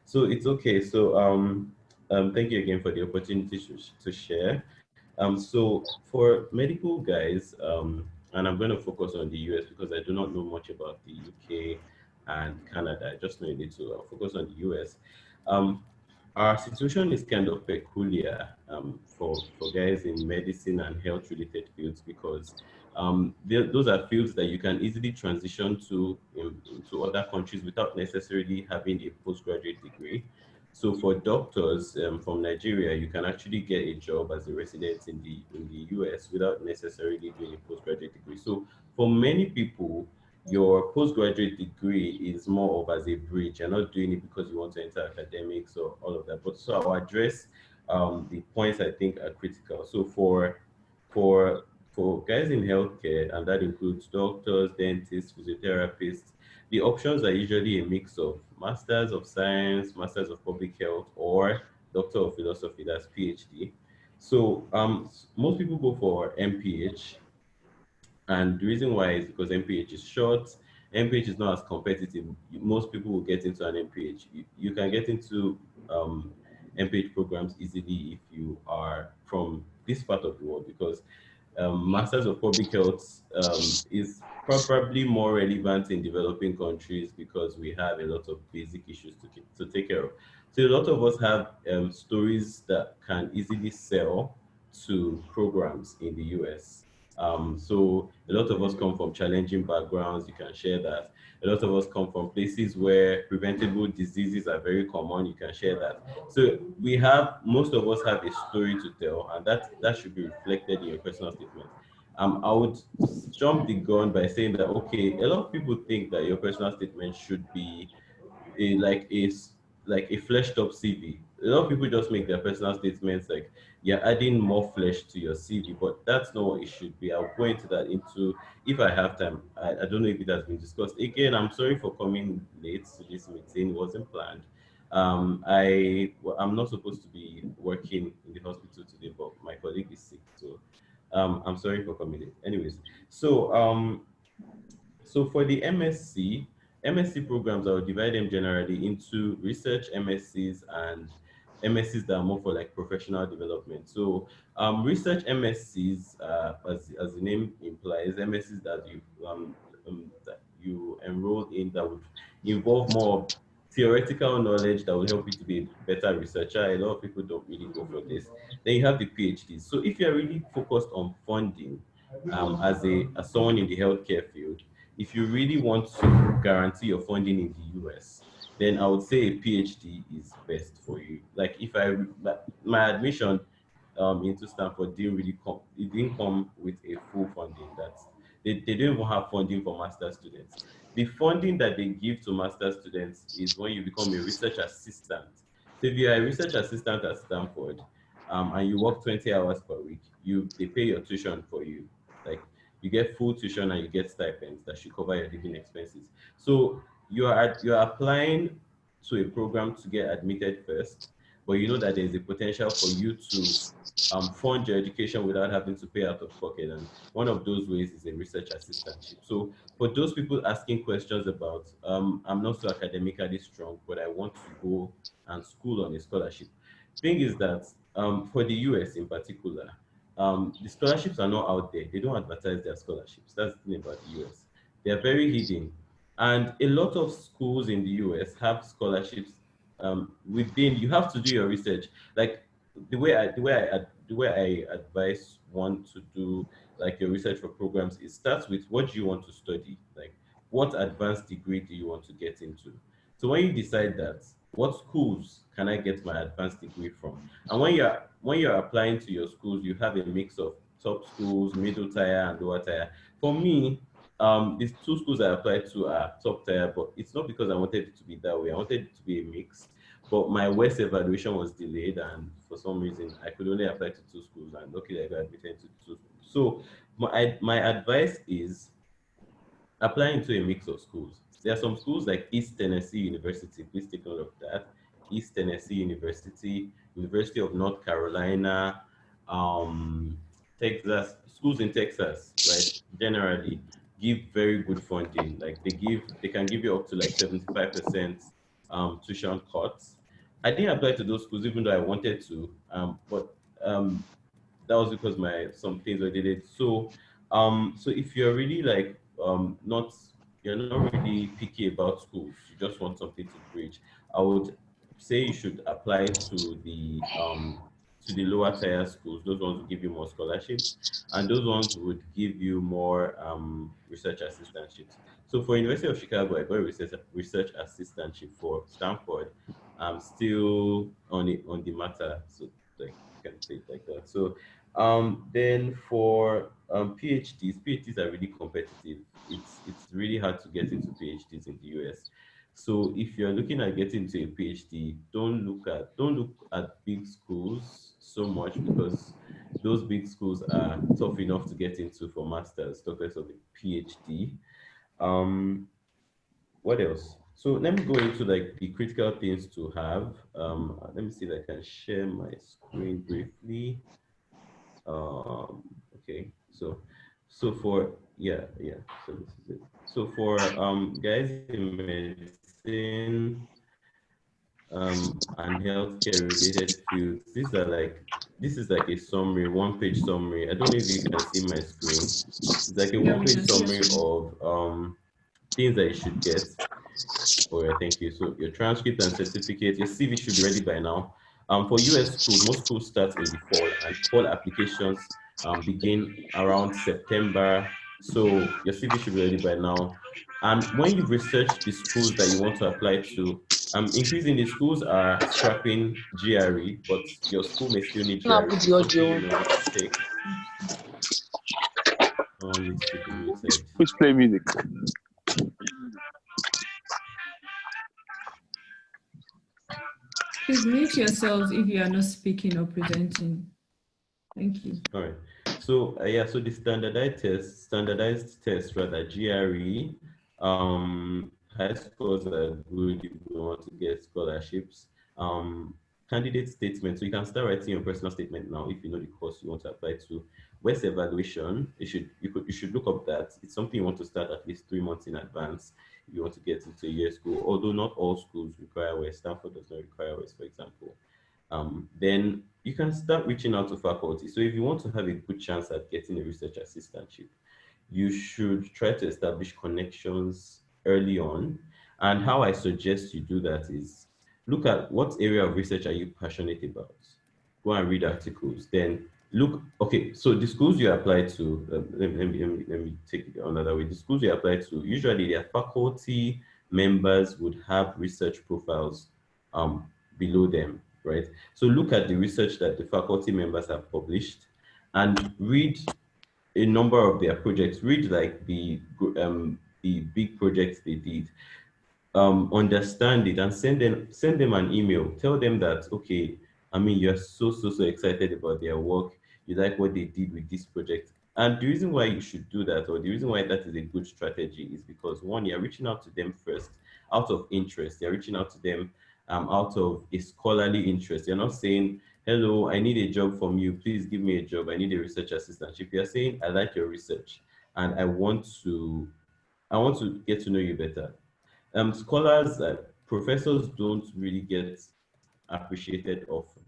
so it's okay. So thank you again for the opportunity to share. So for medical guys, and I'm going to focus on the US because I do not know much about the UK and Canada. I just know you need to focus on the US. Um, our situation is kind of peculiar for guys in medicine and health related fields because those are fields that you can easily transition to other countries without necessarily having a postgraduate degree. So for doctors from Nigeria, you can actually get a job as a resident in the US without necessarily doing a postgraduate degree. So for many people, your postgraduate degree is more of as a bridge. You're not doing it because you want to enter academics or all of that. But so I'll address the points I think are critical. So for for guys in healthcare, and that includes doctors, dentists, physiotherapists, the options are usually a mix of Masters of Science, Masters of Public Health, or Doctor of Philosophy, that's PhD. So most people go for MPH, and the reason why is because MPH is short. MPH is not as competitive. Most people will get into an MPH. You can get into MPH programs easily if you are from this part of the world because Masters of Public Health is probably more relevant in developing countries because we have a lot of basic issues to take care of. So a lot of us have stories that can easily sell to programs in the US. So a lot of us come from challenging backgrounds. You can share that. A lot of us come from places where preventable diseases are very common. You can share that. So most of us have a story to tell, and that should be reflected in your personal statement. I would jump the gun by saying that okay, a lot of people think that your personal statement should be a like a fleshed up CV. A lot of people just make their personal statements like you're adding more flesh to your CV, but that's not what it should be. I'll go into that into if I have time. I don't know if it has been discussed. Again, I'm sorry for coming late to this meeting. It wasn't planned. I'm not supposed to be working in the hospital today, but my colleague is sick, so I'm sorry for coming late. Anyways, so so for the MSc programs, I would divide them generally into research MScs and MScs that are more for like professional development. So research MScs, as the name implies, MScs that you enroll in that would involve more theoretical knowledge that will help you to be a better researcher. A lot of people don't really go for this. Then you have the PhDs. So if you're really focused on funding, as someone in the healthcare field, if you really want to guarantee your funding in the US, then I would say a PhD is best for you. Like if my admission into Stanford it didn't come with a full funding. They don't even have funding for master students. The funding that they give to master students is when you become a research assistant. So if you're a research assistant at Stanford, and you work 20 hours per week, they pay your tuition for you. Like you get full tuition and you get stipends that should cover your living expenses. So you're applying to a program to get admitted first, but you know that there's a potential for you to fund your education without having to pay out of pocket. And one of those ways is a research assistantship. So for those people asking questions about, I'm not so academically strong, but I want to go and school on a scholarship. Thing is that for the US in particular, the scholarships are not out there. They don't advertise their scholarships. That's the thing about the US. They're very hidden. And a lot of schools in the US have scholarships within, you have to do your research. Like the way I advise one to do like your research for programs, it starts with what do you want to study? Like what advanced degree do you want to get into? So when you decide that, what schools can I get my advanced degree from? And when you're applying to your schools, you have a mix of top schools, middle tier, and lower tier. For me, these two schools I applied to are top tier, but it's not because I wanted it to be that way. I wanted it to be a mix. But my West evaluation was delayed, and for some reason, I could only apply to two schools, and luckily I got admitted to two schools. So my advice is applying to a mix of schools. There are some schools like East Tennessee University, please take note of that. East Tennessee University, University of North Carolina, Texas, schools in Texas, right? Generally give very good funding. Like they can give you up to like 75% tuition cuts. I didn't apply to those schools even though I wanted to, but that was because some things were delayed. So so if you're really like not you're not really picky about schools, you just want something to bridge, I would say you should apply to the lower tier schools. Those ones will give you more scholarships, and those ones would give you more research assistantships. So for University of Chicago, I got a research assistantship. For Stanford, I'm still on the matter, so like you can say it like that. So then for PhDs are really competitive. It's really hard to get into PhDs in the US. So if you're looking at getting into a PhD, don't look at big schools so much, because those big schools are tough enough to get into for masters, talk less of a PhD. Um, what else? So let me go into like the critical things to have. Let me see if I can share my screen briefly. Okay, so for so this is it. So for guys in medicine and healthcare related fields, this is like a summary, one-page summary. I don't know if you can see my screen. It's like a Yeah, we one-page can see your summary screen. of things that you should get. Oh, yeah, thank you. So your transcript and certificate, your CV should be ready by now. For US schools, most schools start in the fall, and fall applications begin around September. So your CV should be ready by now. And when you've researched the schools that you want to apply to, increasingly schools are scrapping GRE, but your school may still need Now GRE. put So the it's something you audio. may want to check. Needs to be muted. Please play music. Please mute yourselves if you are not speaking or presenting. Thank you. All right. So so the standardized test rather, GRE, high scores are good if you want to get scholarships. Candidate statement. So you can start writing your personal statement now if you know the course you want to apply to. West evaluation. You should look up that. It's something you want to start at least 3 months in advance if you want to get into a year school. Although not all schools require West. Stanford does not require West, for example. Then you can start reaching out to faculty. So if you want to have a good chance at getting a research assistantship, you should try to establish connections early on. And how I suggest you do that is look at what area of research are you passionate about. Go and read articles. Then look, okay, so the schools you apply to, let me take it another way. The schools you apply to, usually their faculty members would have research profiles below them, right? So look at the research that the faculty members have published and read a number of their projects. Read like the big projects they did. Understand it and send them an email. Tell them that, okay, I mean, you're so excited about their work. You like what they did with this project. And the reason why you should do that, or the reason why that is a good strategy, is because one, you're reaching out to them first out of interest. You're reaching out to them out of a scholarly interest. You're not saying, hello, I need a job from you. Please give me a job. I need a research assistantship. You're saying, I like your research and I want to get to know you better. Scholars, professors don't really get appreciated often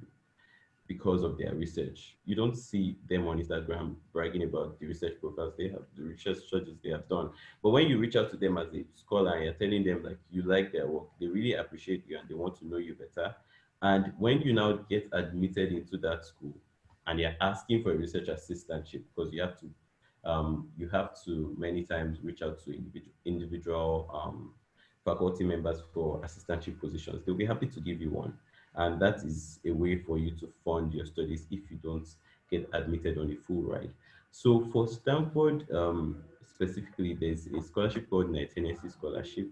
because of their research. You don't see them on Instagram bragging about the research profiles they have, the research studies they have done. But when you reach out to them as a scholar and you're telling them like you like their work, they really appreciate you and they want to know you better. And when you now get admitted into that school and you're asking for a research assistantship, because you have to many times reach out to individual faculty members for assistantship positions, they'll be happy to give you one. And that is a way for you to fund your studies if you don't get admitted on a full ride. So for Stanford, specifically, there's a scholarship called Tennessee Scholarship.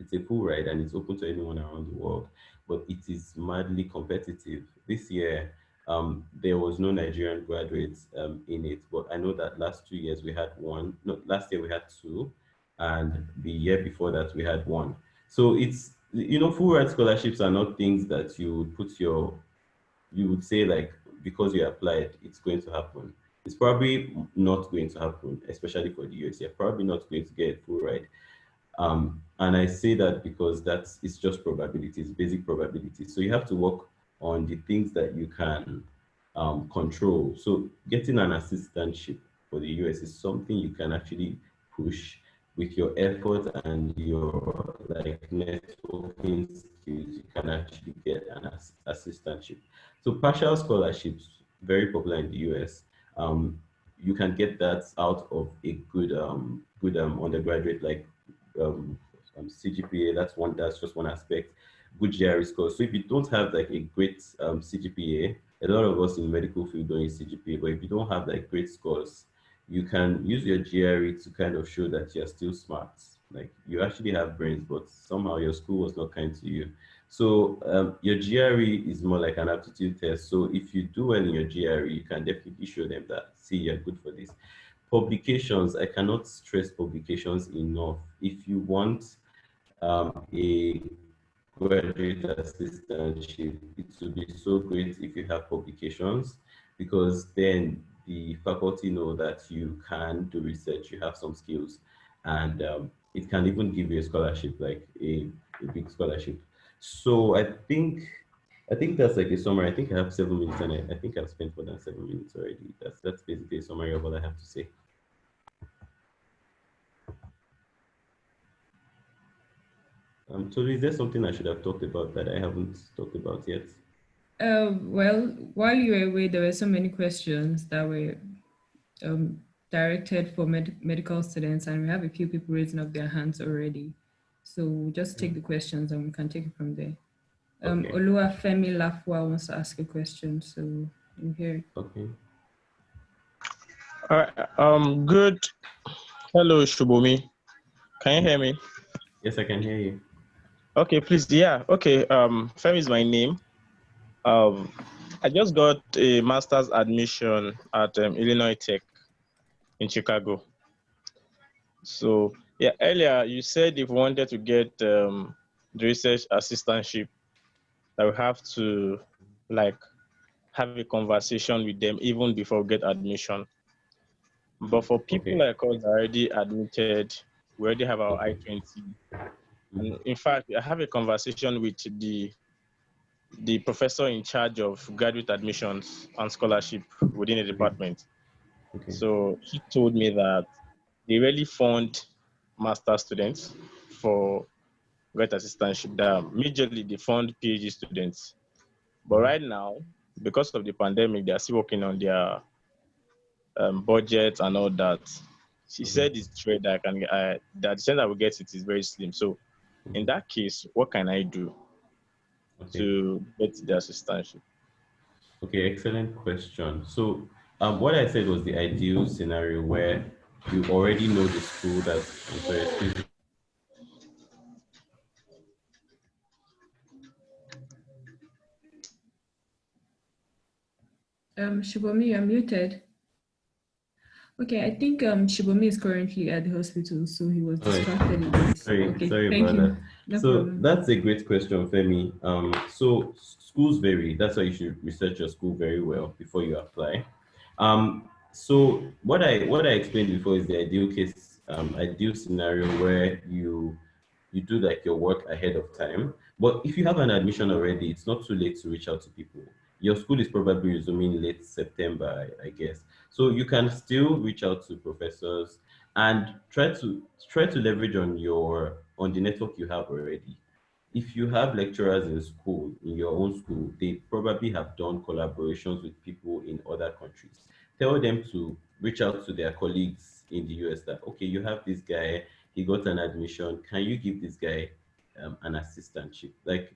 It's a full ride and it's open to anyone around the world, but it is madly competitive. This year, there was no Nigerian graduates in it, but I know that last 2 years we had one. No, last year we had two, and the year before that we had one. So it's, full ride scholarships are not things that you would say like, because you applied, it's going to happen. It's probably not going to happen, especially for the US. You're probably not going to get a full ride. And I say that because it's just probabilities, basic probabilities. So you have to work on the things that you can control. So getting an assistantship for the US is something you can actually push. with your effort and your like networking skills, you can actually get an assistantship. So partial scholarships, very popular in the US. Um, you can get that out of a good undergraduate like um, CGPA. That's just one aspect. Good GRE score. So if you don't have like a great CGPA, a lot of us in medical field don't use CGPA, but if you don't have like great scores, you can use your GRE to kind of show that you're still smart. Like you actually have brains, but somehow your school was not kind to you. So your GRE is more like an aptitude test. So if you do well in your GRE, you can definitely show them that, see, you're good for this. Publications, I cannot stress publications enough. If you want a graduate assistantship, it would be so great if you have publications, because then the faculty know that you can do research, you have some skills, and it can even give you a scholarship, like a big scholarship. So I think that's like a summary. I think I have 7 minutes, and I think I've spent more than 7 minutes already. That's basically a summary of what I have to say. So is there something I should have talked about that I haven't talked about yet? Well, while you were away, there were so many questions that were directed for medical students, and we have a few people raising up their hands already. So we'll just take the questions and we can take it from there. Okay. Oluwafemi Lafua wants to ask a question, so you hear. Okay. All right. Good. Hello, Shubumi. Can you hear me? Yes, I can hear you. Okay, please. Yeah. Okay. Femi is my name. I just got a master's admission at Illinois Tech in Chicago. So yeah, earlier you said if we wanted to get the research assistantship, that we have to like have a conversation with them even before we get admission. But for people like us already admitted, we already have our I-20. And in fact, I have a conversation with the professor in charge of graduate admissions and scholarship within the department. So he told me that they really fund master students for graduate assistantship. That majorly they fund PhD students. But right now, because of the pandemic, they are still working on their budget and all that. She said it's true that that the chance I will get it is very slim. So in that case, what can I do to get the assistantship? Okay, excellent question. So what I said was the ideal scenario where you already know the school that's interested. Shibomi, you're muted. Okay, I think Shibomi is currently at the hospital, so he was distracted a bit. Sorry Thank about you. that. No So problem. that's a great question, Femi. So schools vary. That's why you should research your school very well before you apply. So what I explained before is the ideal case, ideal scenario where you do like your work ahead of time. But if you have an admission already, it's not too late to reach out to people. Your school is probably resuming late September, I guess. So you can still reach out to professors and try to leverage on the network you have already. If you have lecturers in school, in your own school, they probably have done collaborations with people in other countries. Tell them to reach out to their colleagues in the US that, okay, you have this guy, he got an admission. Can you give this guy an assistantship? Like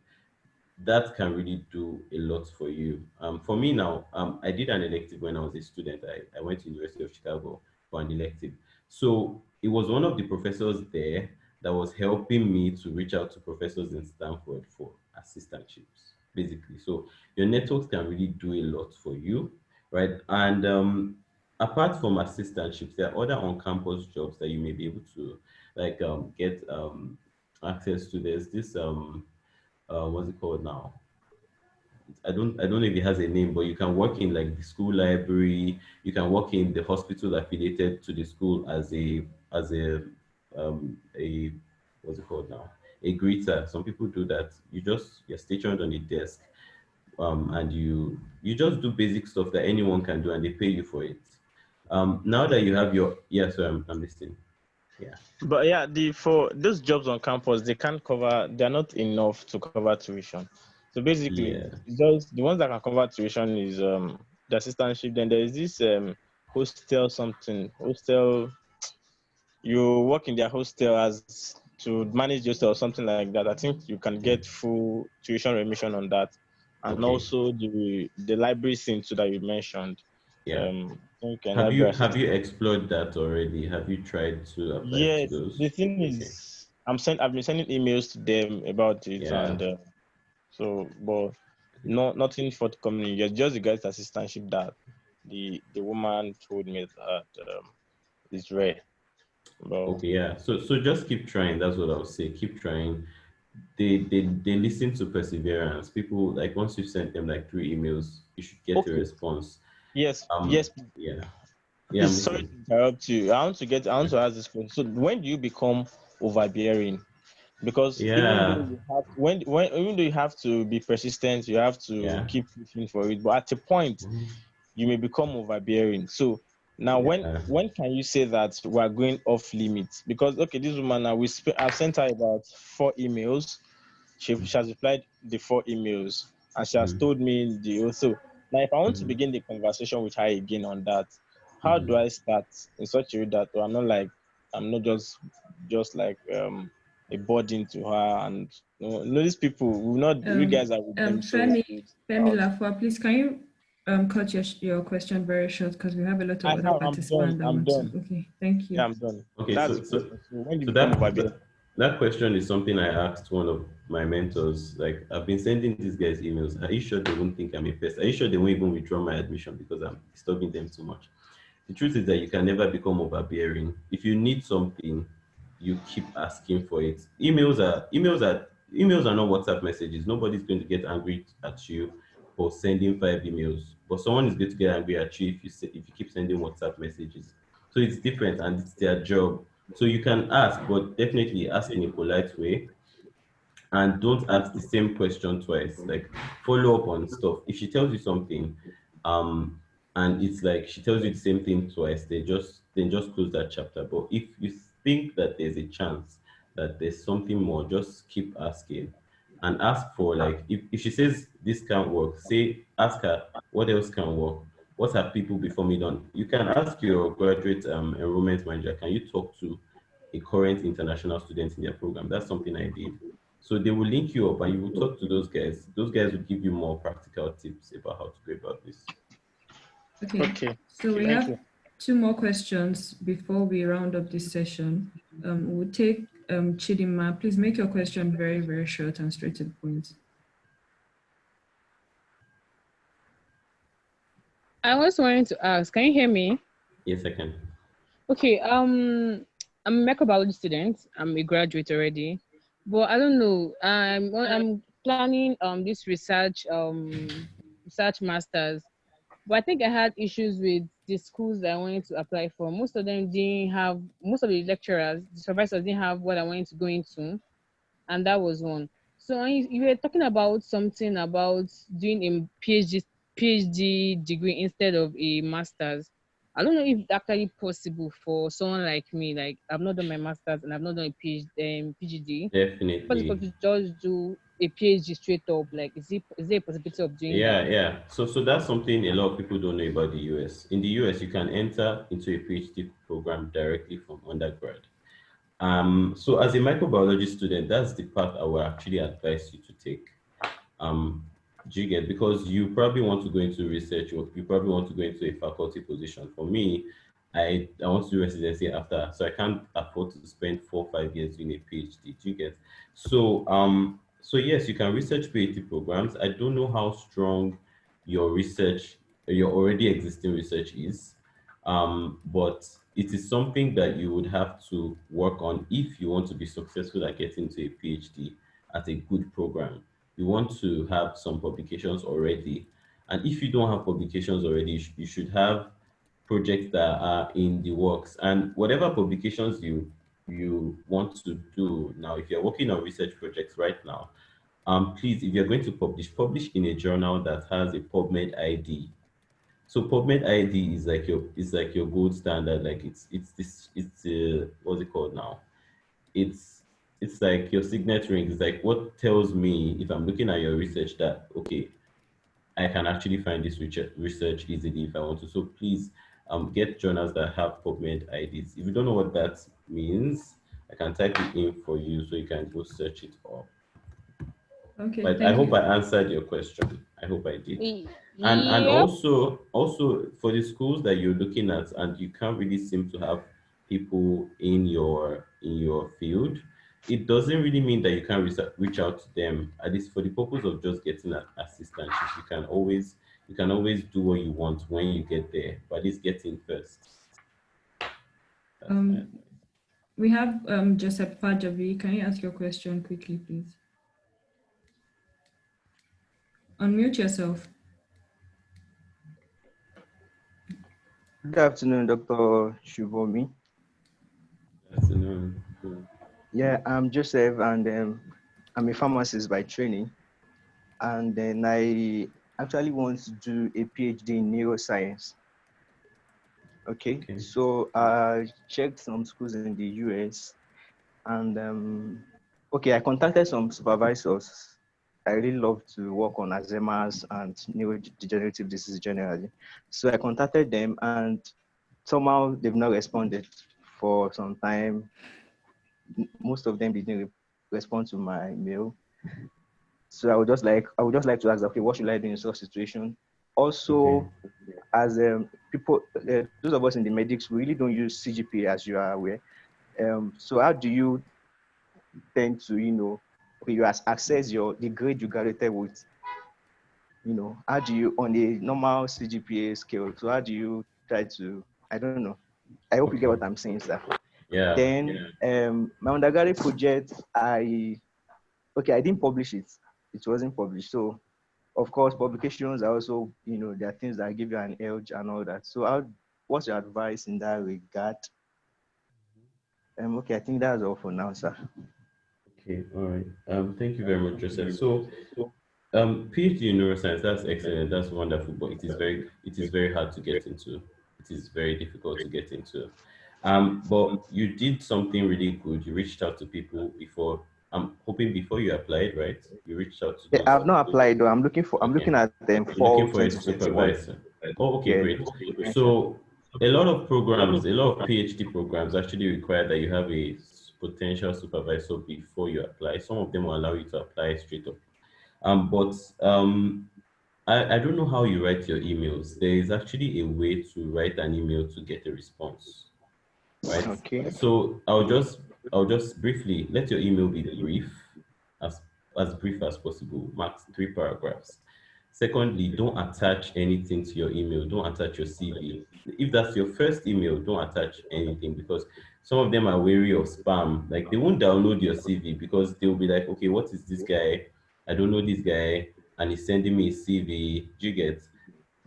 that can really do a lot for you. For me now, I did an elective when I was a student. I went to University of Chicago for an elective. So it was one of the professors there that was helping me to reach out to professors in Stanford for assistantships, basically. So your networks can really do a lot for you, right? And apart from assistantships, there are other on-campus jobs that you may be able to like get access to. There's this what's it called now? I don't know if it has a name, but you can work in like the school library. You can work in the hospital affiliated to the school as a what's it called now? A greeter. Some people do that. You're stationed on a desk, and you just do basic stuff that anyone can do, and they pay you for it. Now that you have your, yeah, sorry, I'm listening. Yeah. But yeah, for those jobs on campus, they're not enough to cover tuition. So basically, Yeah. just the ones that can cover tuition is the assistantship. Then there is this hostel. You work in their hostel as to manage the hostel or something like that. I think you can get full tuition remission on that, and Okay. also the library scene too that you mentioned. Yeah. I think library Have assistant. you explored that already? Have you tried to apply to Yes, the those? thing Okay. is, I've been sending emails to them about it, Yeah. and but nothing forthcoming yet. Just the guy's assistantship that the woman told me that is rare. But Okay, yeah. So just keep trying. That's what I would say. Keep trying. They listen to perseverance. People, like, once you've sent them like 3 emails, you should get a okay, response. yes. Yeah. Yeah, I'm Please, sorry listening. to interrupt you. I want to ask this question. So, when do you become overbearing? Because Yeah. even though you have to be persistent, you have to Yeah. keep pushing for it. But at a point, Mhm. you may become overbearing. So now, Yeah. when can you say that we are going off limits? Because okay, this woman now I've sent her about 4 emails. She has replied the 4 emails, and she has Mhm. told me the also. Now, if I want to Mhm. begin the conversation with her again on that, how do Mhm. I start in such a way that I'm not just like a burden to her, and these people we not you guys are with them, so Femi Lafua, please can you cut your question very short because we have a lot of other I'm done. participants that I'm want to. done. Okay, thank Yeah, you. I'm done. Okay, That's the question. So when you so become that, overbearing, that question is something I asked one of my mentors. Like, I've been sending these guys emails. Are you sure they won't think I'm a pest? Are you sure they won't even withdraw my admission because I'm disturbing them too much? The truth is that you can never become overbearing. If you need something, you keep asking for it. Emails are not WhatsApp messages. Nobody's going to get angry at you for sending 5 emails, but someone is going to get angry at you if you keep sending WhatsApp messages. So it's different, and it's their job. So you can ask, but definitely ask in a polite way, and don't ask the same question twice. Like, follow up on stuff. If she tells you something, and it's like she tells you the same thing twice, then just close that chapter. But if you think that there's a chance that there's something more, just keep asking, and ask for, like, if she says this can't work, ask her what else can work. What have people before me done? You can ask your graduate enrollment manager, can you talk to a current international student in their program? That's something I did. So they will link you up and you will talk to those guys. Those guys will give you more practical tips about how to go about this. Okay, okay. so we Thank have you. 2 more questions before we round up this session. We'll take Chidima. Please make your question very, very short and straight to the point. I was wanting to ask, can you hear me? Yes, I can. Okay, I'm a microbiology student. I'm a graduate already, but I don't know. I'm planning this research masters, but I think I had issues with the schools that I wanted to apply for. Most of them didn't have. Most of the lecturers, the supervisors didn't have what I wanted to go into, and that was one. So you were talking about something about doing a PhD degree instead of a master's. I don't know if it's actually possible for someone like me. Like, I've not done my master's and I've not done a PhD. Possible Definitely. to just do a PhD straight up? Like, is there a possibility of doing Yeah, that? yeah. So that's something a lot of people don't know about the US. In the US, you can enter into a PhD program directly from undergrad. So as a microbiology student, that's the path I would actually advise you to take. Um, do you get? Because you probably want to go into research, or you probably want to go into a faculty position. For me, I want to do residency after, so I can't afford to spend 4 or 5 years doing a PhD. Do you get? So yes, you can research PhD programs. I don't know how strong your research, your already existing research is, but it is something that you would have to work on if you want to be successful at getting to a PhD at a good program. You want to have some publications already. And if you don't have publications already, you should have projects that are in the works. And whatever publications you want to do now, if you're working on research projects right now, please, if you're going to publish in a journal that has a PubMed ID. So PubMed ID is like your gold standard. Like it's what's it called now? It's it's like your signet ring. It's like what tells me if I'm looking at your research that okay, I can actually find this research easily if I want to. So please get journals that have PubMed IDs. If you don't know what that means, I can type it in for you so you can go search it up. Okay, But I thank hope you. I answered your question. I hope I did. And Yep. also for the schools that you're looking at and you can't really seem to have people in your field, it doesn't really mean that you can't reach out to them. At least for the purpose of just getting an assistance, you can always do what you want when you get there, but at least get in first. That's my Um, advice. we have Joseph Fajavi. Can you ask your question quickly, please? Unmute yourself. Good afternoon, Dr. Shubomi. Good afternoon. Yeah, I'm Joseph, and I'm a pharmacist by training. And then I actually want to do a PhD in neuroscience. Okay, Okay. so I checked some schools in the US, and okay, I contacted some supervisors. I really love to work on Alzheimer's and neurodegenerative disease generally. So I contacted them, and somehow they've not responded for some time. Most of them didn't respond to my mail. So I would just like to ask, okay, what should I do in such situation? Okay. Also, as people, those of us in the medics, we really don't use CGPA as you are aware. So how do you tend to, okay, you access the grade you graduated with, how do you, on a normal CGPA scale, so how do you try to, I don't know. I hope you get Okay. what I'm saying, sir. Yeah. Then my undergraduate project, okay, I didn't publish it. It wasn't published. So of course, publications are also, there are things that give you an edge and all that. So what's your advice in that regard? Okay, I think that's all for now, sir. Okay. All right. Thank you very much, Joseph. So PhD in neuroscience, that's excellent. That's wonderful, but it is very hard to get into. It is very difficult to get into. But you did something really good. You reached out to people before. I'm hoping before you applied, right? You reached out to Yeah, those. I've not applied though. I'm Okay. looking at them You're looking fall for a 2021. supervisor. Oh, okay, Yeah, great. yes, sir. So a lot of programs, a lot of PhD programs actually require that you have a potential supervisor before you apply. Some of them will allow you to apply straight up. But I don't know how you write your emails. There is actually a way to write an email to get a response, right? Okay. So I'll just briefly let your email be brief, as brief as possible, max 3 paragraphs. Secondly, don't attach anything to your email. Don't attach your CV. If that's your first email, don't attach anything because some of them are wary of spam. Like they won't download your CV because they'll be like, okay, what is this guy? I don't know this guy, and he's sending me a CV. Do you get?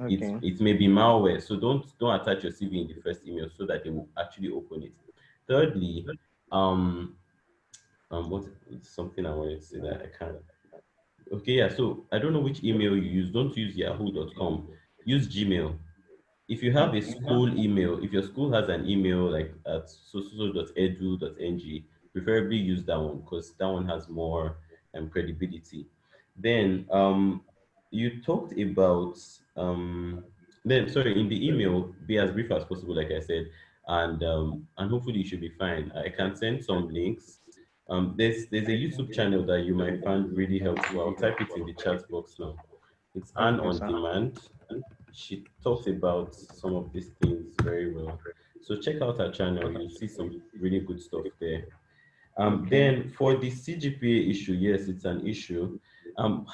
Okay. It may be malware, so don't attach your CV in the first email so that they will actually open it. Thirdly, um, what something I wanted to say that I can't. Okay, yeah. So I don't know which email you use. Don't use yahoo.com. Use Gmail. If you have a Okay. school email, if your school has an email like at so.edu.ng, preferably use that one because that one has more credibility. Then you talked about then sorry in the email be as brief as possible, like I said, and hopefully you should be fine. I can send some links. There's a YouTube channel that you might find really helpful. I'll type it in the chat box now. It's Anne Okay, on sir. Demand. She talks about some of these things very well. So check out her channel. You'll see some really good stuff there. Okay. Then for the CGPA issue, yes, it's an issue.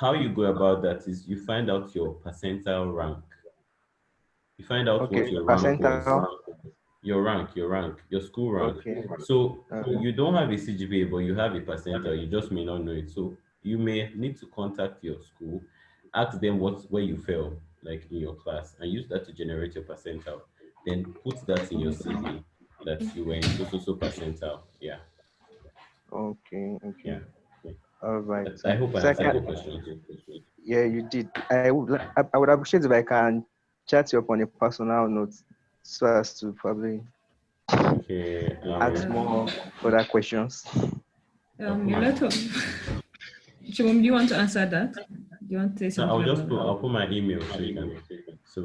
How you go about that is you find out your percentile rank. You find out what Okay. your rank was, Percentile. your school rank. Okay. So Okay. you don't have a CGPA, but you have a percentile. You just may not know it. So you may need to contact your school, ask them where you fell, like in your class, and use that to generate your percentile. Then put that in your CV that you were in so percentile. Yeah, Okay. Okay. yeah. All right, I sir. hope I So answered your question. yeah, you did. I would appreciate if I can chat you up on a personal note so as to probably Okay. ask more further questions. A lot of. Shimon, do you want to answer that? Do you want to say something? I'll put my email so we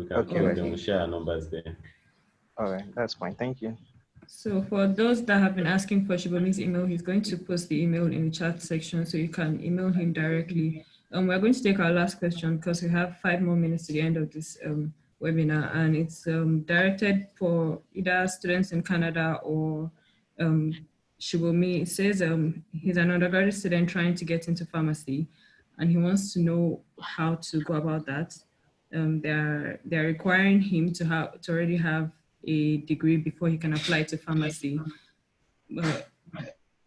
can Okay, call, right. then we'll share our numbers there. All right, that's fine. Thank you. So for those that have been asking for Shibomi's email, he's going to post the email in the chat section so you can email him directly. We're going to take our last question because we have 5 more minutes to the end of this webinar, and it's directed for either students in Canada or Shibomi. It says he's an undergraduate student trying to get into pharmacy, and he wants to know how to go about that. They're requiring him to already have a degree before he can apply to pharmacy.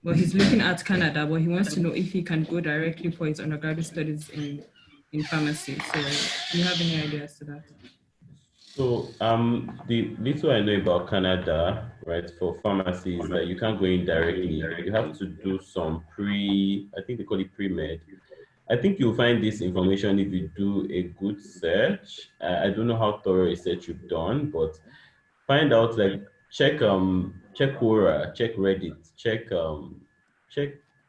But he's looking at Canada, but he wants to know if he can go directly for his undergraduate studies in pharmacy. So do you have any ideas to that? So the little I know about Canada, right, for pharmacy is that you can't go in directly. You have to do some I think they call it pre-med. I think you'll find this information if you do a good search. I don't know how thorough a search you've done, but find out, like, check Quora, check Reddit, check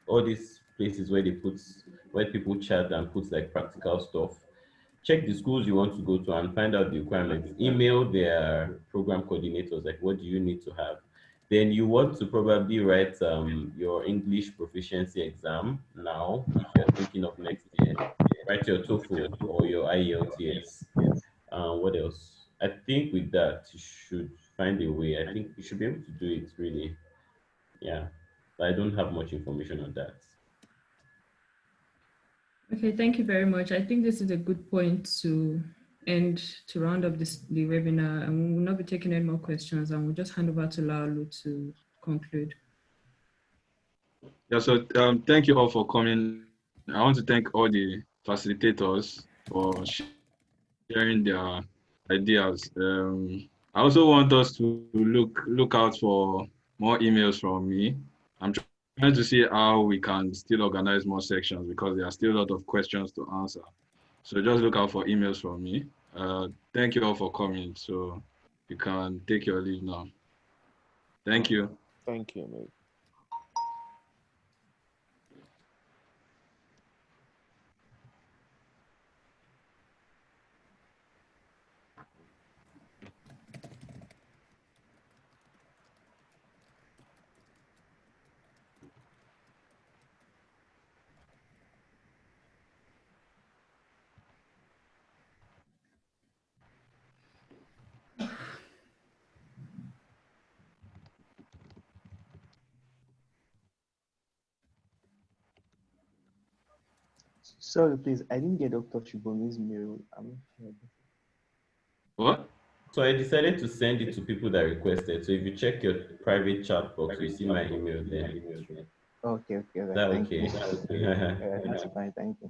all these places where people chat and put like practical stuff. Check the schools you want to go to and find out the requirements. Email their program coordinators, like, what do you need to have? Then you want to probably write your English proficiency exam now, if you're thinking of next year. Write your TOEFL or your IELTS. What else? I think with that, you should find a way. I think you should be able to do it, really. Yeah. But I don't have much information on that. Okay, thank you very much. I think this is a good point to round up the webinar, and we will not be taking any more questions, and we'll just hand over to Laolu to conclude. Yeah, so thank you all for coming. I want to thank all the facilitators for sharing their ideas. I also want us to look out for more emails from me. I'm trying to see how we can still organize more sections because there are still a lot of questions to answer. So just look out for emails from me. Thank you all for coming. So you can take your leave now. Thank you. Thank you, mate. Sorry, please. I didn't get Dr. Shibomi's mail. What? So I decided to send it to people that requested. So if you check your private chat box, you see my email there. Okay, right. Is that Thank okay? you. That's fine. Thank you.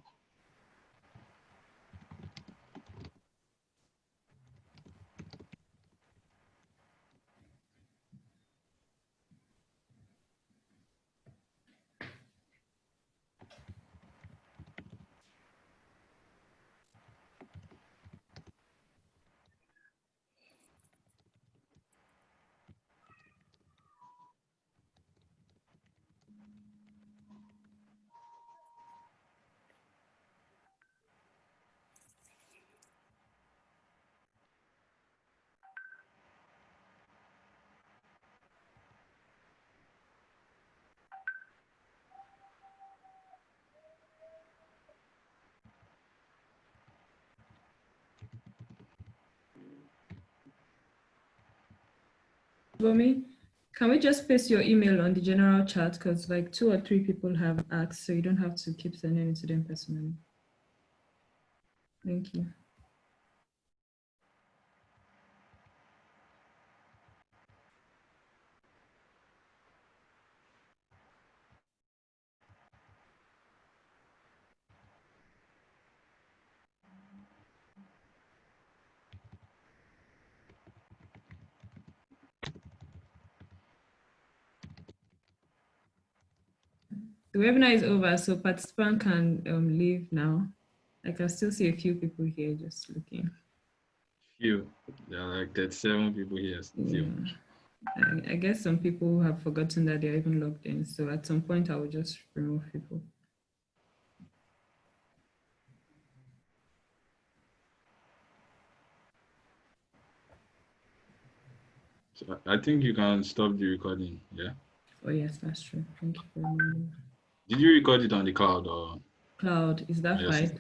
Shibomi, can we just paste your email on the general chat? Because like 2 or 3 people have asked, so you don't have to keep sending it to them personally. Thank you. The webinar is over, so participants can leave now. I can still see a few people here just looking. Few. There are like 37 people here. Few. I guess some people have forgotten that they're even logged in. So at some point, I will just remove people. So I think you can stop the recording. Yeah. Oh yes, that's true. Thank you for remembering. Did you record it on the cloud or? Cloud, is that Yes. fine?